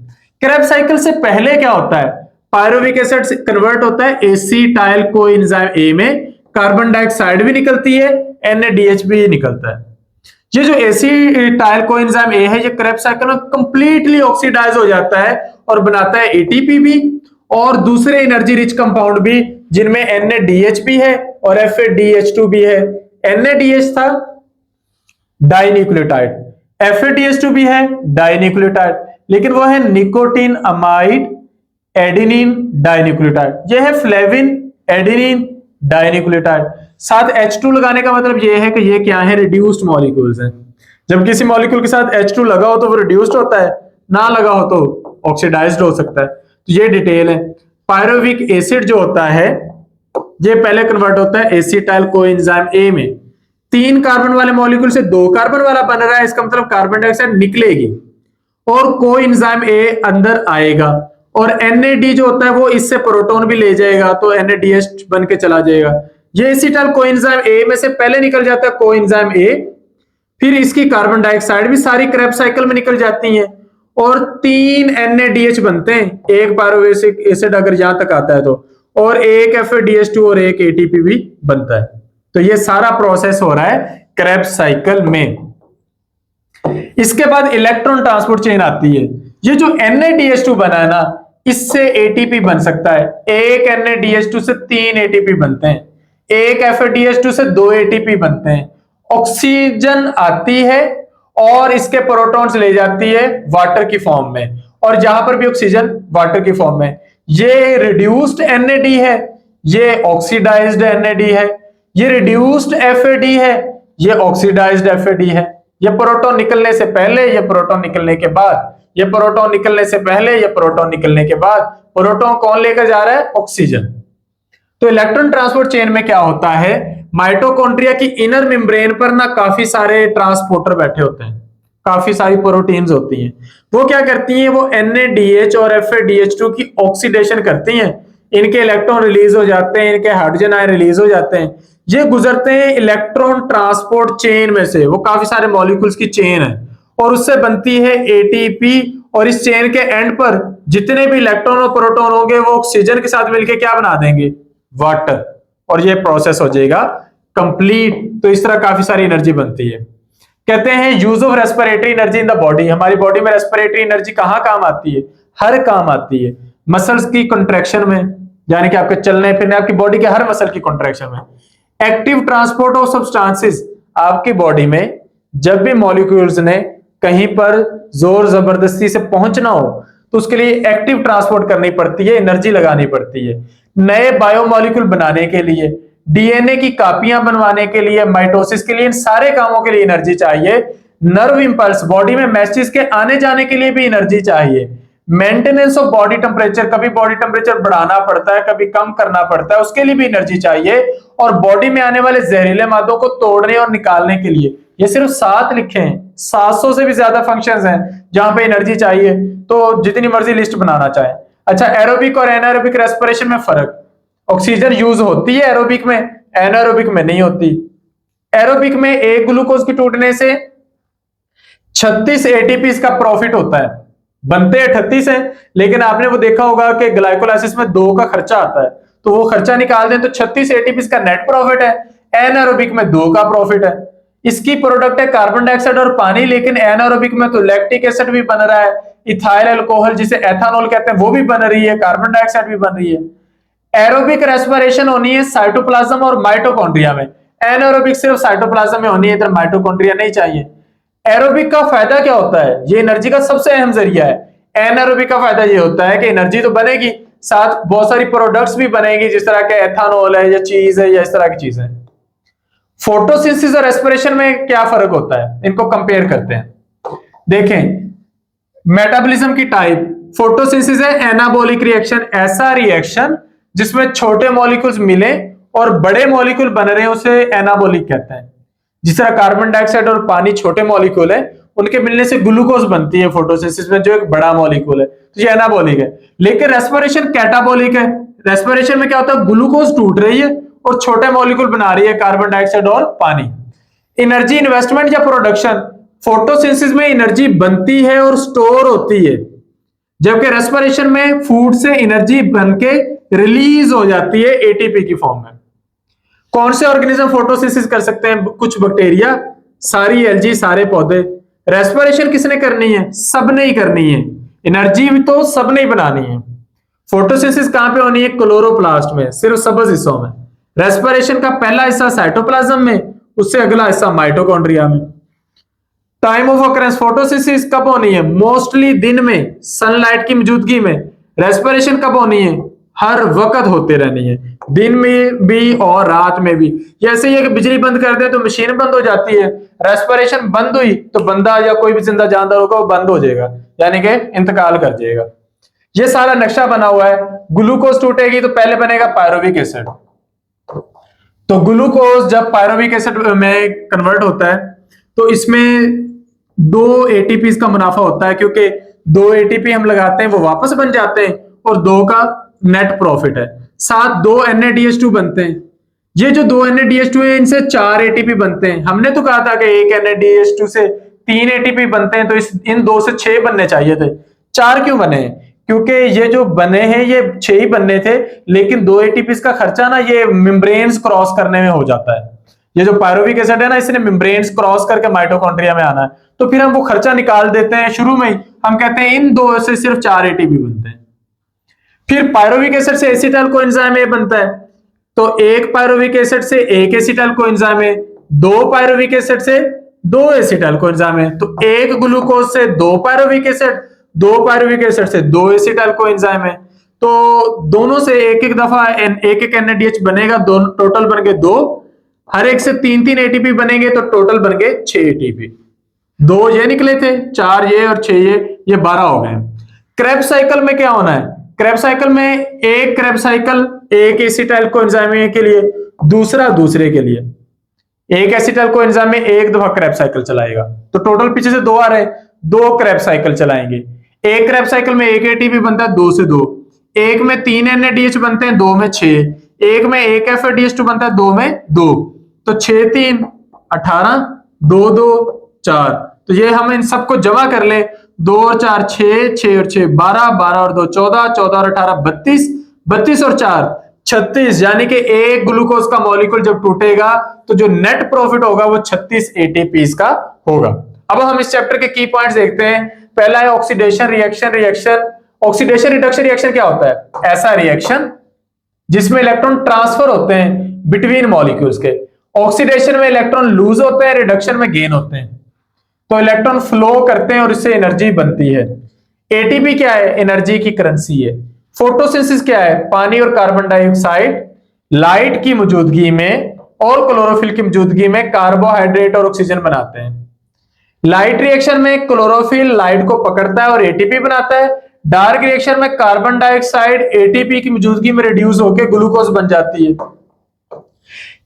क्रेब्स साइकिल से पहले क्या होता है? पायरुविक एसिड से कन्वर्ट होता है एसिटाइल कोएंजाइम ए में, कार्बन डाइऑक्साइड भी निकलती है, NADH भी निकलता है। ये जो एसिटाइल कोएंजाइम ए है, ये क्रेब्स साइकिल में कंप्लीटली ऑक्सीडाइज हो जाता है और बनाता है एटीपी भी और दूसरे एनर्जी रिच कंपाउंड भी, जिनमें NADH भी है और FADH2 भी है। NADH था डाइन्यूक्लियोटाइड, FADH2 भी है डाइन्यूक्लियोटाइड, लेकिन वो है निकोटीन अमाइड एडेनिन डाइन्यूक्लियोटाइड। ये है फ्लेविन एडेनिन डाइन्यूक्लियोटाइड। साथ H2 लगाने का मतलब ये है कि ये क्या है? रिड्यूस्ड मॉलिक्यूल्स हैं। जब किसी मॉलिक्यूल के साथ H2 लगा हो तो वो रिड्यूस्ड होता है, ना लगा हो तो ऑक्सीडाइज्ड हो सकता है। तो ये डिटेल है। पायरुविक एसिड जो होता है ये पहले कन्वर्ट होता है एसिटाइल कोएंजाइम ए में। 3 कार्बन वाले मॉलिक्यूल से 2 कार्बन वाला बन रहा है, इसका मतलब कार्बन डाइऑक्साइड निकलेगी और कोएंजाइम ए अंदर आएगा और NAD जो होता है वो इससे प्रोटॉन भी ले जाएगा, तो NADH बन के चला जाएगा। ये एसिटाइल कोएंजाइम ए में से पहले निकल जाता है कोएंजाइम ए, फिर इसकी कार्बन डाइऑक्साइड भी सारी क्रेब्स साइकिल में निकल जाती है और 3 NADH बनते हैं, एक पायरुविक एसिड अगर यहां तक आता है तो, और एक FADH2 और एक ATP भी बनता है। तो ये सारा प्रोसेस हो रहा है क्रेब्स साइकिल में। इसके बाद इलेक्ट्रॉन ट्रांसपोर्ट चेन आती है। ये जो NADH2 बना है ना, इससे ATP बन सकता है। एक NADH2 से 3 ATP बनते हैं, एक FADH2 से 2 ATP बनते हैं। ऑक्सीजन आती है और इसके प्रोटॉन्स ले जाती है वाटर की फॉर्म में, और जहां पर भी ऑक्सीजन वाटर की फॉर्म में। ये रिड्यूस्ड NAD है, ये ऑक्सीडाइज्ड NAD है, ये रिड्यूस्ड FAD है, ये ऑक्सीडाइज्ड FAD है। ये प्रोटॉन निकलने से पहले, ये प्रोटॉन निकलने के बाद, ये प्रोटॉन निकलने से पहले, ये प्रोटॉन निकलने के बाद। प्रोटॉन कौन लेकर जा रहा है? ऑक्सीजन। तो इलेक्ट्रॉन ट्रांसपोर्ट चेन में क्या होता है? माइटोकॉन्ड्रिया की इनर मेम्ब्रेन पर ना काफी सारे ट्रांसपोर्टर बैठे होते हैं, काफी सारी प्रोटीन्स होती हैं। वो क्या करती हैं? वो NADH और FADH2 की ऑक्सीडेशन करती हैं, इनके इलेक्ट्रॉन रिलीज हो जाते हैं, इनके हाइड्रोजन आयन रिलीज हो जाते हैं। ये गुजरते हैं इलेक्ट्रॉन ट्रांसपोर्ट चेन में से, वो काफी सारे मॉलिक्यूल्स की चेन है और उससे बनती है ATP। और इस चेन के एंड पर जितने भी इलेक्ट्रॉन और प्रोटॉन होंगे वो ऑक्सीजन के साथ मिलकर क्या बना देंगे? वाटर, और ये प्रोसेस हो जाएगा कंप्लीट। तो इस तरह काफी सारी एनर्जी बनती है। कहते हैं use of respiratory energy in the body. हमारी बॉडी में रेस्पिरेटरी एनर्जी कहां काम आती है? हर काम आती है। मसल्स की कंट्रैक्शन में, यानी कि आपके चलने फिरने, आपकी बॉडी के हर मसल की कंट्रैक्शन में। एक्टिव ट्रांसपोर्ट ऑफ सब्सटेंसेस, आपकी बॉडी में जब भी मॉलिक्यूल्स ने कहीं पर जोर जबरदस्ती से पहुंचना हो तो उसके लिए एक्टिव ट्रांसपोर्ट करनी पड़ती है, एनर्जी लगानी पड़ती है। नए बायोमॉलिक्यूल बनाने के लिए, DNA की कापियां बनवाने के लिए, माइटोसिस के लिए, इन सारे कामों के लिए एनर्जी चाहिए। नर्व इंपल्स, बॉडी में मैसेज के आने जाने के लिए भी एनर्जी चाहिए। मेंटेनेंस ऑफ बॉडी टेम्परेचर, कभी बॉडी टेम्परेचर बढ़ाना पड़ता है, कभी कम करना पड़ता है, उसके लिए भी एनर्जी चाहिए। और बॉडी में आने वाले जहरीले मादों को तोड़ने और निकालने के लिए, ये सिर्फ 7 लिखे हैं, 700 से भी ज्यादा फंक्शंस हैं जहां पे एनर्जी चाहिए, तो जितनी मर्जी लिस्ट बनाना चाहे। अच्छा, एरोबिक और एनारोबिक रेस्पिरेशन में फर्क। ऑक्सीजन यूज होती है एरोबिक में, एनारोबिक में नहीं होती। एरोबिक में एक ग्लूकोज की टूटने से 36 ATP का प्रॉफिट होता है, बनते 38 है, लेकिन आपने वो देखा होगा कि ग्लाइकोलाइसिस में 2 का खर्चा आता है, तो वो खर्चा निकाल दें तो 36 ATP का नेट प्रॉफिट है। एनारोबिक में 2 का प्रॉफिट है। इसकी प्रोडक्ट है कार्बन डाइऑक्साइड और पानी, लेकिन एनारोबिक में तो लैक्टिक एसिड भी बन रहा है, इथाइल अल्कोहल जिसे एथानॉल कहते हैं वो भी बन रही है, कार्बन डाइऑक्साइड भी बन रही है। एरोबिक रेस्पिरेशन होनी है साइटोप्लाज्म और माइटोकॉन्ड्रिया में, एनारोबिक सिर्फ साइटोप्लाज्म में होनी है, इधर माइटोकॉन्ड्रिया नहीं चाहिए। एरोबिक का फायदा क्या होता है? ये एनर्जी का सबसे अहम जरिया है। एनारोबिक का फायदा ये होता है कि एनर्जी तो बनेगी, साथ बहुत सारी प्रोडक्ट्स भी बनेंगी, जिस तरह के एथानॉल है या चीज है या इस तरह की चीजें। फोटोसिंथेसिस और रेस्पिरेशन में क्या फर्क होता है, इनको कंपेयर करते हैं। देखें मेटाबॉलिज्म की टाइप, फोटोसिंथेसिस है एनाबॉलिक रिएक्शन, ऐसा रिएक्शन जिसमें छोटे मॉलिक्यूल्स मिले और बड़े मॉलिक्यूल बन रहे हैं उसे एनाबॉलिक कहते हैं। जिस तरह कार्बन डाइऑक्साइड और पानी छोटे मॉलिक्यूल है, उनके मिलने से ग्लूकोज बनती है फोटोसिंथेसिस में जो एक बड़ा मॉलिक्यूल है, तो ये एनाबॉलिक है। लेकिन रेस्पिरेशन कैटाबॉलिक है। रेस्पिरेशन में क्या होता है, ग्लूकोज टूट रही है और छोटे मॉलिक्यूल बना रही है कार्बन डाइऑक्साइड और पानी। एनर्जी इन्वेस्टमेंट या प्रोडक्शन, फोटोसिंथेसिस में एनर्जी बनती है और स्टोर होती है, जबकि रेस्पिरेशन में फूड से एनर्जी बनके रिलीज हो जाती है एटीपी की फॉर्म में। कौन से ऑर्गेनिज्म फोटोसिंथेसिस कर सकते हैं, कुछ बैक्टीरिया, सारी एल्गी, सारे पौधे। रेस्पिरेशन किसने करनी है, सबने ही करनी है, एनर्जी भी तो सबने ही बनानी है। फोटोसिंथेसिस कहां पे होनी है, क्लोरोप्लास्ट में, सिर्फ सब्ज हिस्सों में। रेस्पिरेशन का पहला हिस्सा साइटोप्लाज्म में, उससे अगला हिस्सा माइटोकॉन्ड्रिया में। टाइम ऑफ ऑकरेंस, फोटोसिंथेसिस कब होनी है, मोस्टली दिन में सनलाइट की मौजूदगी में। रेस्पिरेशन कब होनी है, हर वक्त होते रहनी है, दिन में भी और रात में भी। जैसे ये कि बिजली बंद कर दे तो मशीन बंद हो जाती है, रेस्पिरेशन बंद हुई तो बंदा या कोई भी जिंदा जानदार होगा वो बंद हो जाएगा, यानी कि इंतकाल कर जाएगा। ये सारा नक्शा बना हुआ है। ग्लूकोज टूटेगी तो पहले बनेगा पायरुविक एसिड, तो ग्लूकोज जब पायरुविक एसिड में कन्वर्ट होता है तो इसमें 2 एटीपी का मुनाफा होता है, क्योंकि 2 एटीपी हम लगाते हैं वो वापस बन जाते हैं और 2 का नेट प्रॉफिट है। साथ 2 NADH2 बनते हैं। ये जो 2 NADH2 है इनसे 4 एटीपी बनते हैं। हमने तो कहा था कि 1 NADH2 से 3 एटीपी बनते हैं, तो इन 2 से 6 बनने चाहिए थे। 4 क्यों बने हैं, क्योंकि ये जो बने हैं ये 6 ही बनने थे, लेकिन 2 एटीपी का खर्चा ना ये मेम्ब्रेन्स क्रॉस करने में हो जाता है। ये जो पायरुविक एसिड है ना, इसने मेम्ब्रेन्स क्रॉस करके माइटोकॉन्ड्रिया में आना है, तो फिर हम वो खर्चा निकाल देते हैं शुरू में ही। हम कहते हैं इन 2 से सिर्फ 4 एटीपी बनते हैं। फिर पायरुविक एसिड से एसिटाइल कोएंजाइम ए बनता है, तो एक पायरुविक एसिड से एक एसिटाइल कोएंजाइम है, 2 पायरुविक एसिड से 2 एसिटाइल कोएंजाइम है, तो एक ग्लूकोज से 2 पायरुविक एसिड, 2 पायरुविक एसिड से 2 एसिटाइल कोएंजाइम है, तो दोनों से एक एक दफा एक एक NADH बनेगा, दोनों टोटल बन गए 2, हर एक से 3-3 एटीपी बनेंगे, तो टोटल बन गए 6 एटीपी। 2 ये निकले थे, 4 ये और 6 ये 12 हो गए। क्रेब्स साइकिल में क्या होना है, क्रेब्स साइकिल में एक क्रेब्स साइकिल एक एसिटाइल कोएंजाइम के लिए, दूसरा दूसरे के लिए। एक एसिटाइल कोएंजाइम में एक दफा क्रेब्स साइकिल चलाएगा, तो टोटल पीछे से 2 आ रहे, 2 क्रेब्स साइकिल चलाएंगे। एक क्रेब्स साइकिल में एक एटीपी बनता है 2 से 2, एक में 3 NADH बनते हैं, 2 में 6, एक में एक FADH2 बनता है, 2 में 2, तो 6 3 18, 2 2 4। तो ये हम इन सबको जमा कर ले, 2 और 4 6, 6 और 6 12, 12 और 2 14, 14 और 18 32, 32 और 4 36, यानी कि एक ग्लूकोज का मॉलिक्यूल जब टूटेगा तो जो नेट प्रॉफिट होगा वो 36 एटीपी का होगा। अब हम इस चैप्टर के की पॉइंट्स देखते हैं। पहला है oxidation reaction. Oxidation reduction reaction क्या होता है, ऐसा रिएक्शन जिसमें इलेक्ट्रॉन ट्रांसफर होते हैं बिटवीन मॉलिक्यूल्स के। ऑक्सीडेशन में इलेक्ट्रॉन लूज होते हैं, रिडक्शन में गेन होते हैं, तो इलेक्ट्रॉन फ्लो करते हैं और इससे एनर्जी बनती है। एटीपी क्या है, एनर्जी की करेंसी है। फोटोसिंथेसिस क्या है, पानी और कार्बन डाइऑक्साइड लाइट की मौजूदगी में और क्लोरोफिल की मौजूदगी में कार्बोहाइड्रेट और ऑक्सीजन बनाते हैं। लाइट रिएक्शन में क्लोरोफिल लाइट को पकड़ता है और एटीपी बनाता है। डार्क रिएक्शन में कार्बन डाइऑक्साइड एटीपी की मौजूदगी में रिड्यूस होकर ग्लूकोज बन जाती है।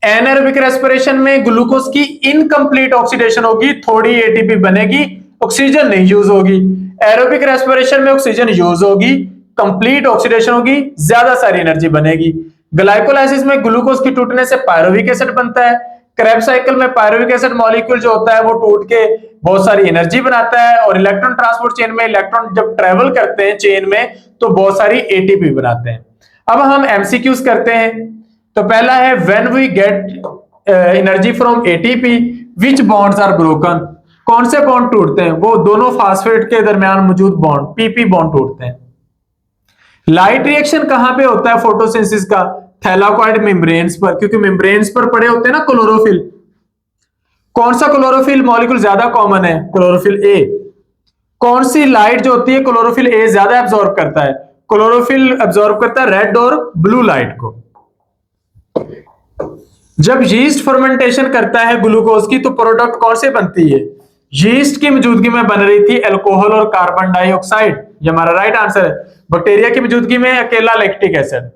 एनारोबिक रेस्पिरेशन में ग्लूकोज की इनकम्प्लीट ऑक्सीडेशन होगी, थोड़ी एटीपी बनेगी, ऑक्सीजन नहीं यूज होगी। एरोबिक रेस्पिरेशन में ऑक्सीजन यूज होगी, कंप्लीट ऑक्सीडेशन होगी, ज्यादा सारी एनर्जी बनेगी। ग्लाइकोलाइसिस में ग्लूकोज की टूटने से पायरुविक एसिड बनता है। क्रेब्स साइकिल में पायरुविक एसिड मॉलिक्यूल जो होता है वो टूट के बहुत सारी एनर्जी बनाता है, और इलेक्ट्रॉन ट्रांसपोर्ट चेन में इलेक्ट्रॉन जब ट्रेवल करते हैं चेन में तो बहुत सारी एटीपी बनाते हैं। अब हम एमसीक्यूज करते हैं। तो पहला है when we get energy from ATP which bonds are broken. कौन से बॉन्ड टूटते हैं, वो दोनों फास्फेट के दरमियान मौजूद बॉन्ड पीपी बॉन्ड टूटते हैं। लाइट रिएक्शन कहां पे होता है फोटोसिंथेसिस का, थैलाकॉइड मेम्ब्रेन्स पर, क्योंकि मेम्ब्रेन्स पर पड़े होते हैं ना क्लोरोफिल। कौन सा क्लोरोफिल मॉलिक्यूल ज्यादा कॉमन है, क्लोरोफिल ए। कौन सी लाइट जो होती है क्लोरोफिल ए ज्यादा एब्जॉर्ब करता है, क्लोरोफिल अब्सॉर्ब करता है रेड और ब्लू लाइट को। जब यीस्ट फर्मेंटेशन करता है ग्लूकोज की तो प्रोडक्ट कौन से बनती है? यीस्ट की मौजूदगी में बन रही थी अल्कोहल और कार्बन डाइऑक्साइड, ये हमारा राइट आंसर है। बैक्टीरिया की मौजूदगी में अकेला लैक्टिक एसिड।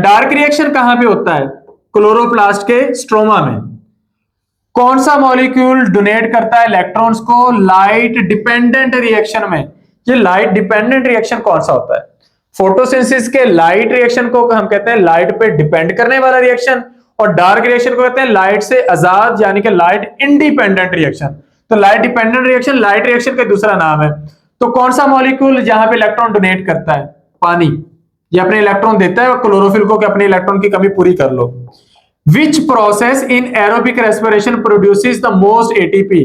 डार्क रिएक्शन कहां पे होता है? क्लोरोप्लास्ट के स्ट्रोमा में। कौन सा मॉलिक्यूल डोनेट करता है इलेक्ट्रॉन्स को लाइट डिपेंडेंट रिएक्शन में? ये लाइट डिपेंडेंट रिएक्शन कौन सा होता है? फोटोसिंथेसिस के लाइट रिएक्शन को हम कहते हैं लाइट पे डिपेंड करने वाला रिएक्शन, और डार्क रिएक्शन को कहते हैं लाइट से आजाद यानी कि लाइट इंडिपेंडेंट रिएक्शन। तो light dependent reaction light reaction का दूसरा नाम है। तो कौन सा मॉलिक्यूल जहां पे इलेक्ट्रॉन डोनेट करता है? पानी। ये अपने इलेक्ट्रॉन देता है क्लोरोफिल को कि अपने इलेक्ट्रॉन की कमी पूरी कर लो। Which process in aerobic respiration produces the most ATP?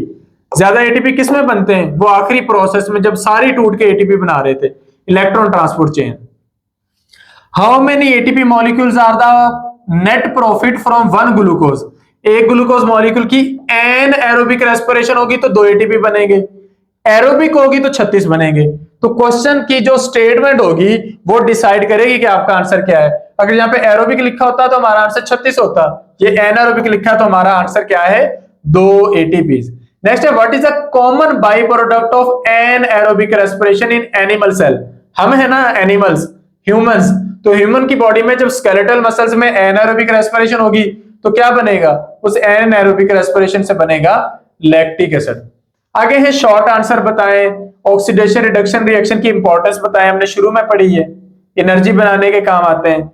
ज्यादा एटीपी किस में बनते हैं? वो आखिरी प्रोसेस में जब सारी टूट के एटीपी बना रहे थे, electron transport chain. How many ATP molecules are the net profit from one glucose? एक ग्लूकोज मॉलिक्यूल की एन एरोबिक रेस्पिरेशन होगी तो 2 एटीपी बनेंगे, एरोबिक होगी तो 36 बनेंगे। तो क्वेश्चन की जो स्टेटमेंट होगी वो डिसाइड करेगी कि आपका आंसर क्या है। अगर यहाँ पे एरोबिक लिखा होता तो हमारा आंसर 36 होता, ये एनारोबिक लिखा तो हमारा आंसर क्या है? 2 एटीपीज। नेक्स्ट है what is the common byproduct of anaerobic respiration in animal cell? हम है ना एनिमल्स, ह्यूमंस, तो ह्यूमन की बॉडी में जब स्केलेटल मसल्स में एनारोबिक रेस्पिरेशन होगी तो क्या बनेगा? उस एनारोबिक रेस्पिरेशन से बनेगा लैक्टिक एसिड। आगे है शॉर्ट आंसर बताएं, ऑक्सीडेशन रिडक्शन रिएक्शन की इंपॉर्टेंस बताएं, हमने शुरू में पढ़ी है, एनर्जी बनाने के काम आते हैं।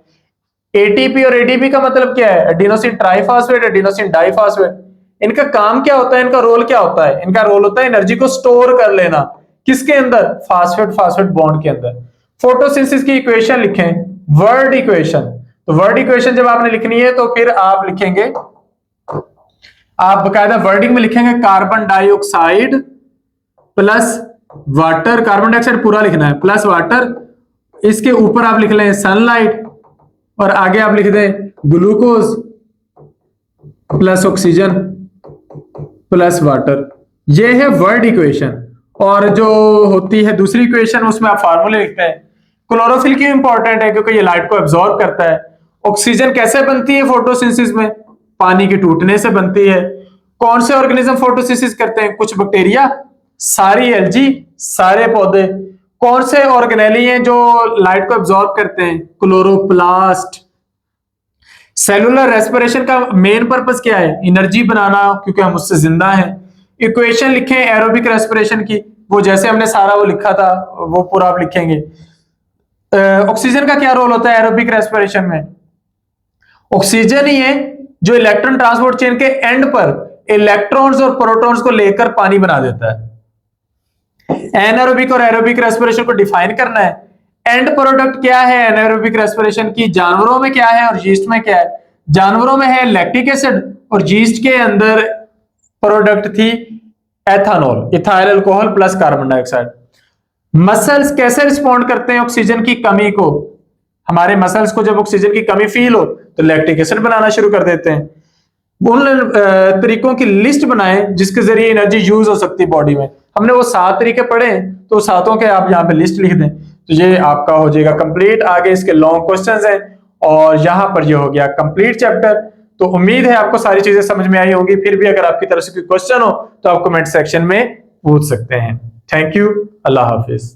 एटीपी और एडीपी का मतलब क्या है? Adenosine triphosphate, adenosine diphosphate. इनका काम क्या होता है? इनका रोल क्या होता है? इनका रोल होता है एनर्जी को स्टोर कर लेना। किसके अंदर? फास्फेट फास्फेट बॉन्ड के अंदर। फोटोसिंथेसिस की इक्वेशन लिखें, वर्ड इक्वेशन। तो वर्ड इक्वेशन जब आपने लिखनी है तो फिर आप लिखेंगे, आप बकायदा वर्डिंग में लिखेंगे carbon dioxide plus water, carbon dioxide पूरा लिखना है, प्लस वाटर, इसके ऊपर आप लिख लें सनलाइट, और आगे आप लिख दें glucose plus oxygen plus water. ये है वर्ड इक्वेशन। और जो होती है दूसरी इक्वेशन उसमें आप फार्मूले लिखते हैं। क्लोरोफिल क्यों इंपॉर्टेंट है? क्योंकि ये लाइट को एब्जॉर्ब करता है। ऑक्सीजन कैसे बनती है फोटोसिंथेसिस में? पानी के टूटने से बनती है। कौन से ऑर्गेनिज्म फोटोसिंथेसिस करते हैं? कुछ बैक्टीरिया, सारी एल्जी, सारे पौधे। कौन से ऑर्गेनेली हैं जो लाइट को एब्जॉर्ब करते हैं? क्लोरोप्लास्ट। सेलुलर रेस्पिरेशन का मेन पर्पस क्या है? एनर्जी बनाना, क्योंकि हम उससे जिंदा हैं। इक्वेशन लिखें एरोबिक रेस्पिरेशन की, वो जैसे हमने सारा वो लिखा था वो पूरा आप लिखेंगे। ऑक्सीजन का क्या रोल होता है एरोबिक रेस्पिरेशन में? ऑक्सीजन ही है जो इलेक्ट्रॉन ट्रांसपोर्ट चेन के एंड पर इलेक्ट्रॉन्स और प्रोटॉन्स को लेकर पानी बना देता है। एनारोबिक और एरोबिक रेस्पिरेशन को डिफाइन करना है। एंड प्रोडक्ट क्या है एनारोबिक रेस्पिरेशन की? जानवरों में क्या है और यीस्ट में क्या है? जानवरों में है लैक्टिक एसिड और यीस्ट के अंदर प्रोडक्ट थी ethanol, ethyl alcohol plus carbon dioxide. Muscles कैसे रिस्पॉन्ड करते हैं ऑक्सीजन की कमी को? हमारे मसल्स को जब ऑक्सीजन की कमी फील हो तो लैक्टिक एसिड बनाना शुरू कर देते हैं। उन तरीकों की लिस्ट बनाएं जिसके जरिए एनर्जी यूज हो सकती है बॉडी में। हमने वो 7 तरीके पढ़े, तो सातों के आप यहाँ पे लिस्ट लिख दें तो ये आपका हो जाएगा कंप्लीट। आगे इसके लॉन्ग क्वेश्चंस हैं और यहाँ पर ये हो गया कंप्लीट चैप्टर। तो उम्मीद है आपको सारी चीजें समझ में आई होंगी। फिर भी अगर आपकी तरफ से कोई क्वेश्चन हो तो आप कमेंट सेक्शन में पूछ सकते हैं। Thank you, Allah Hafiz.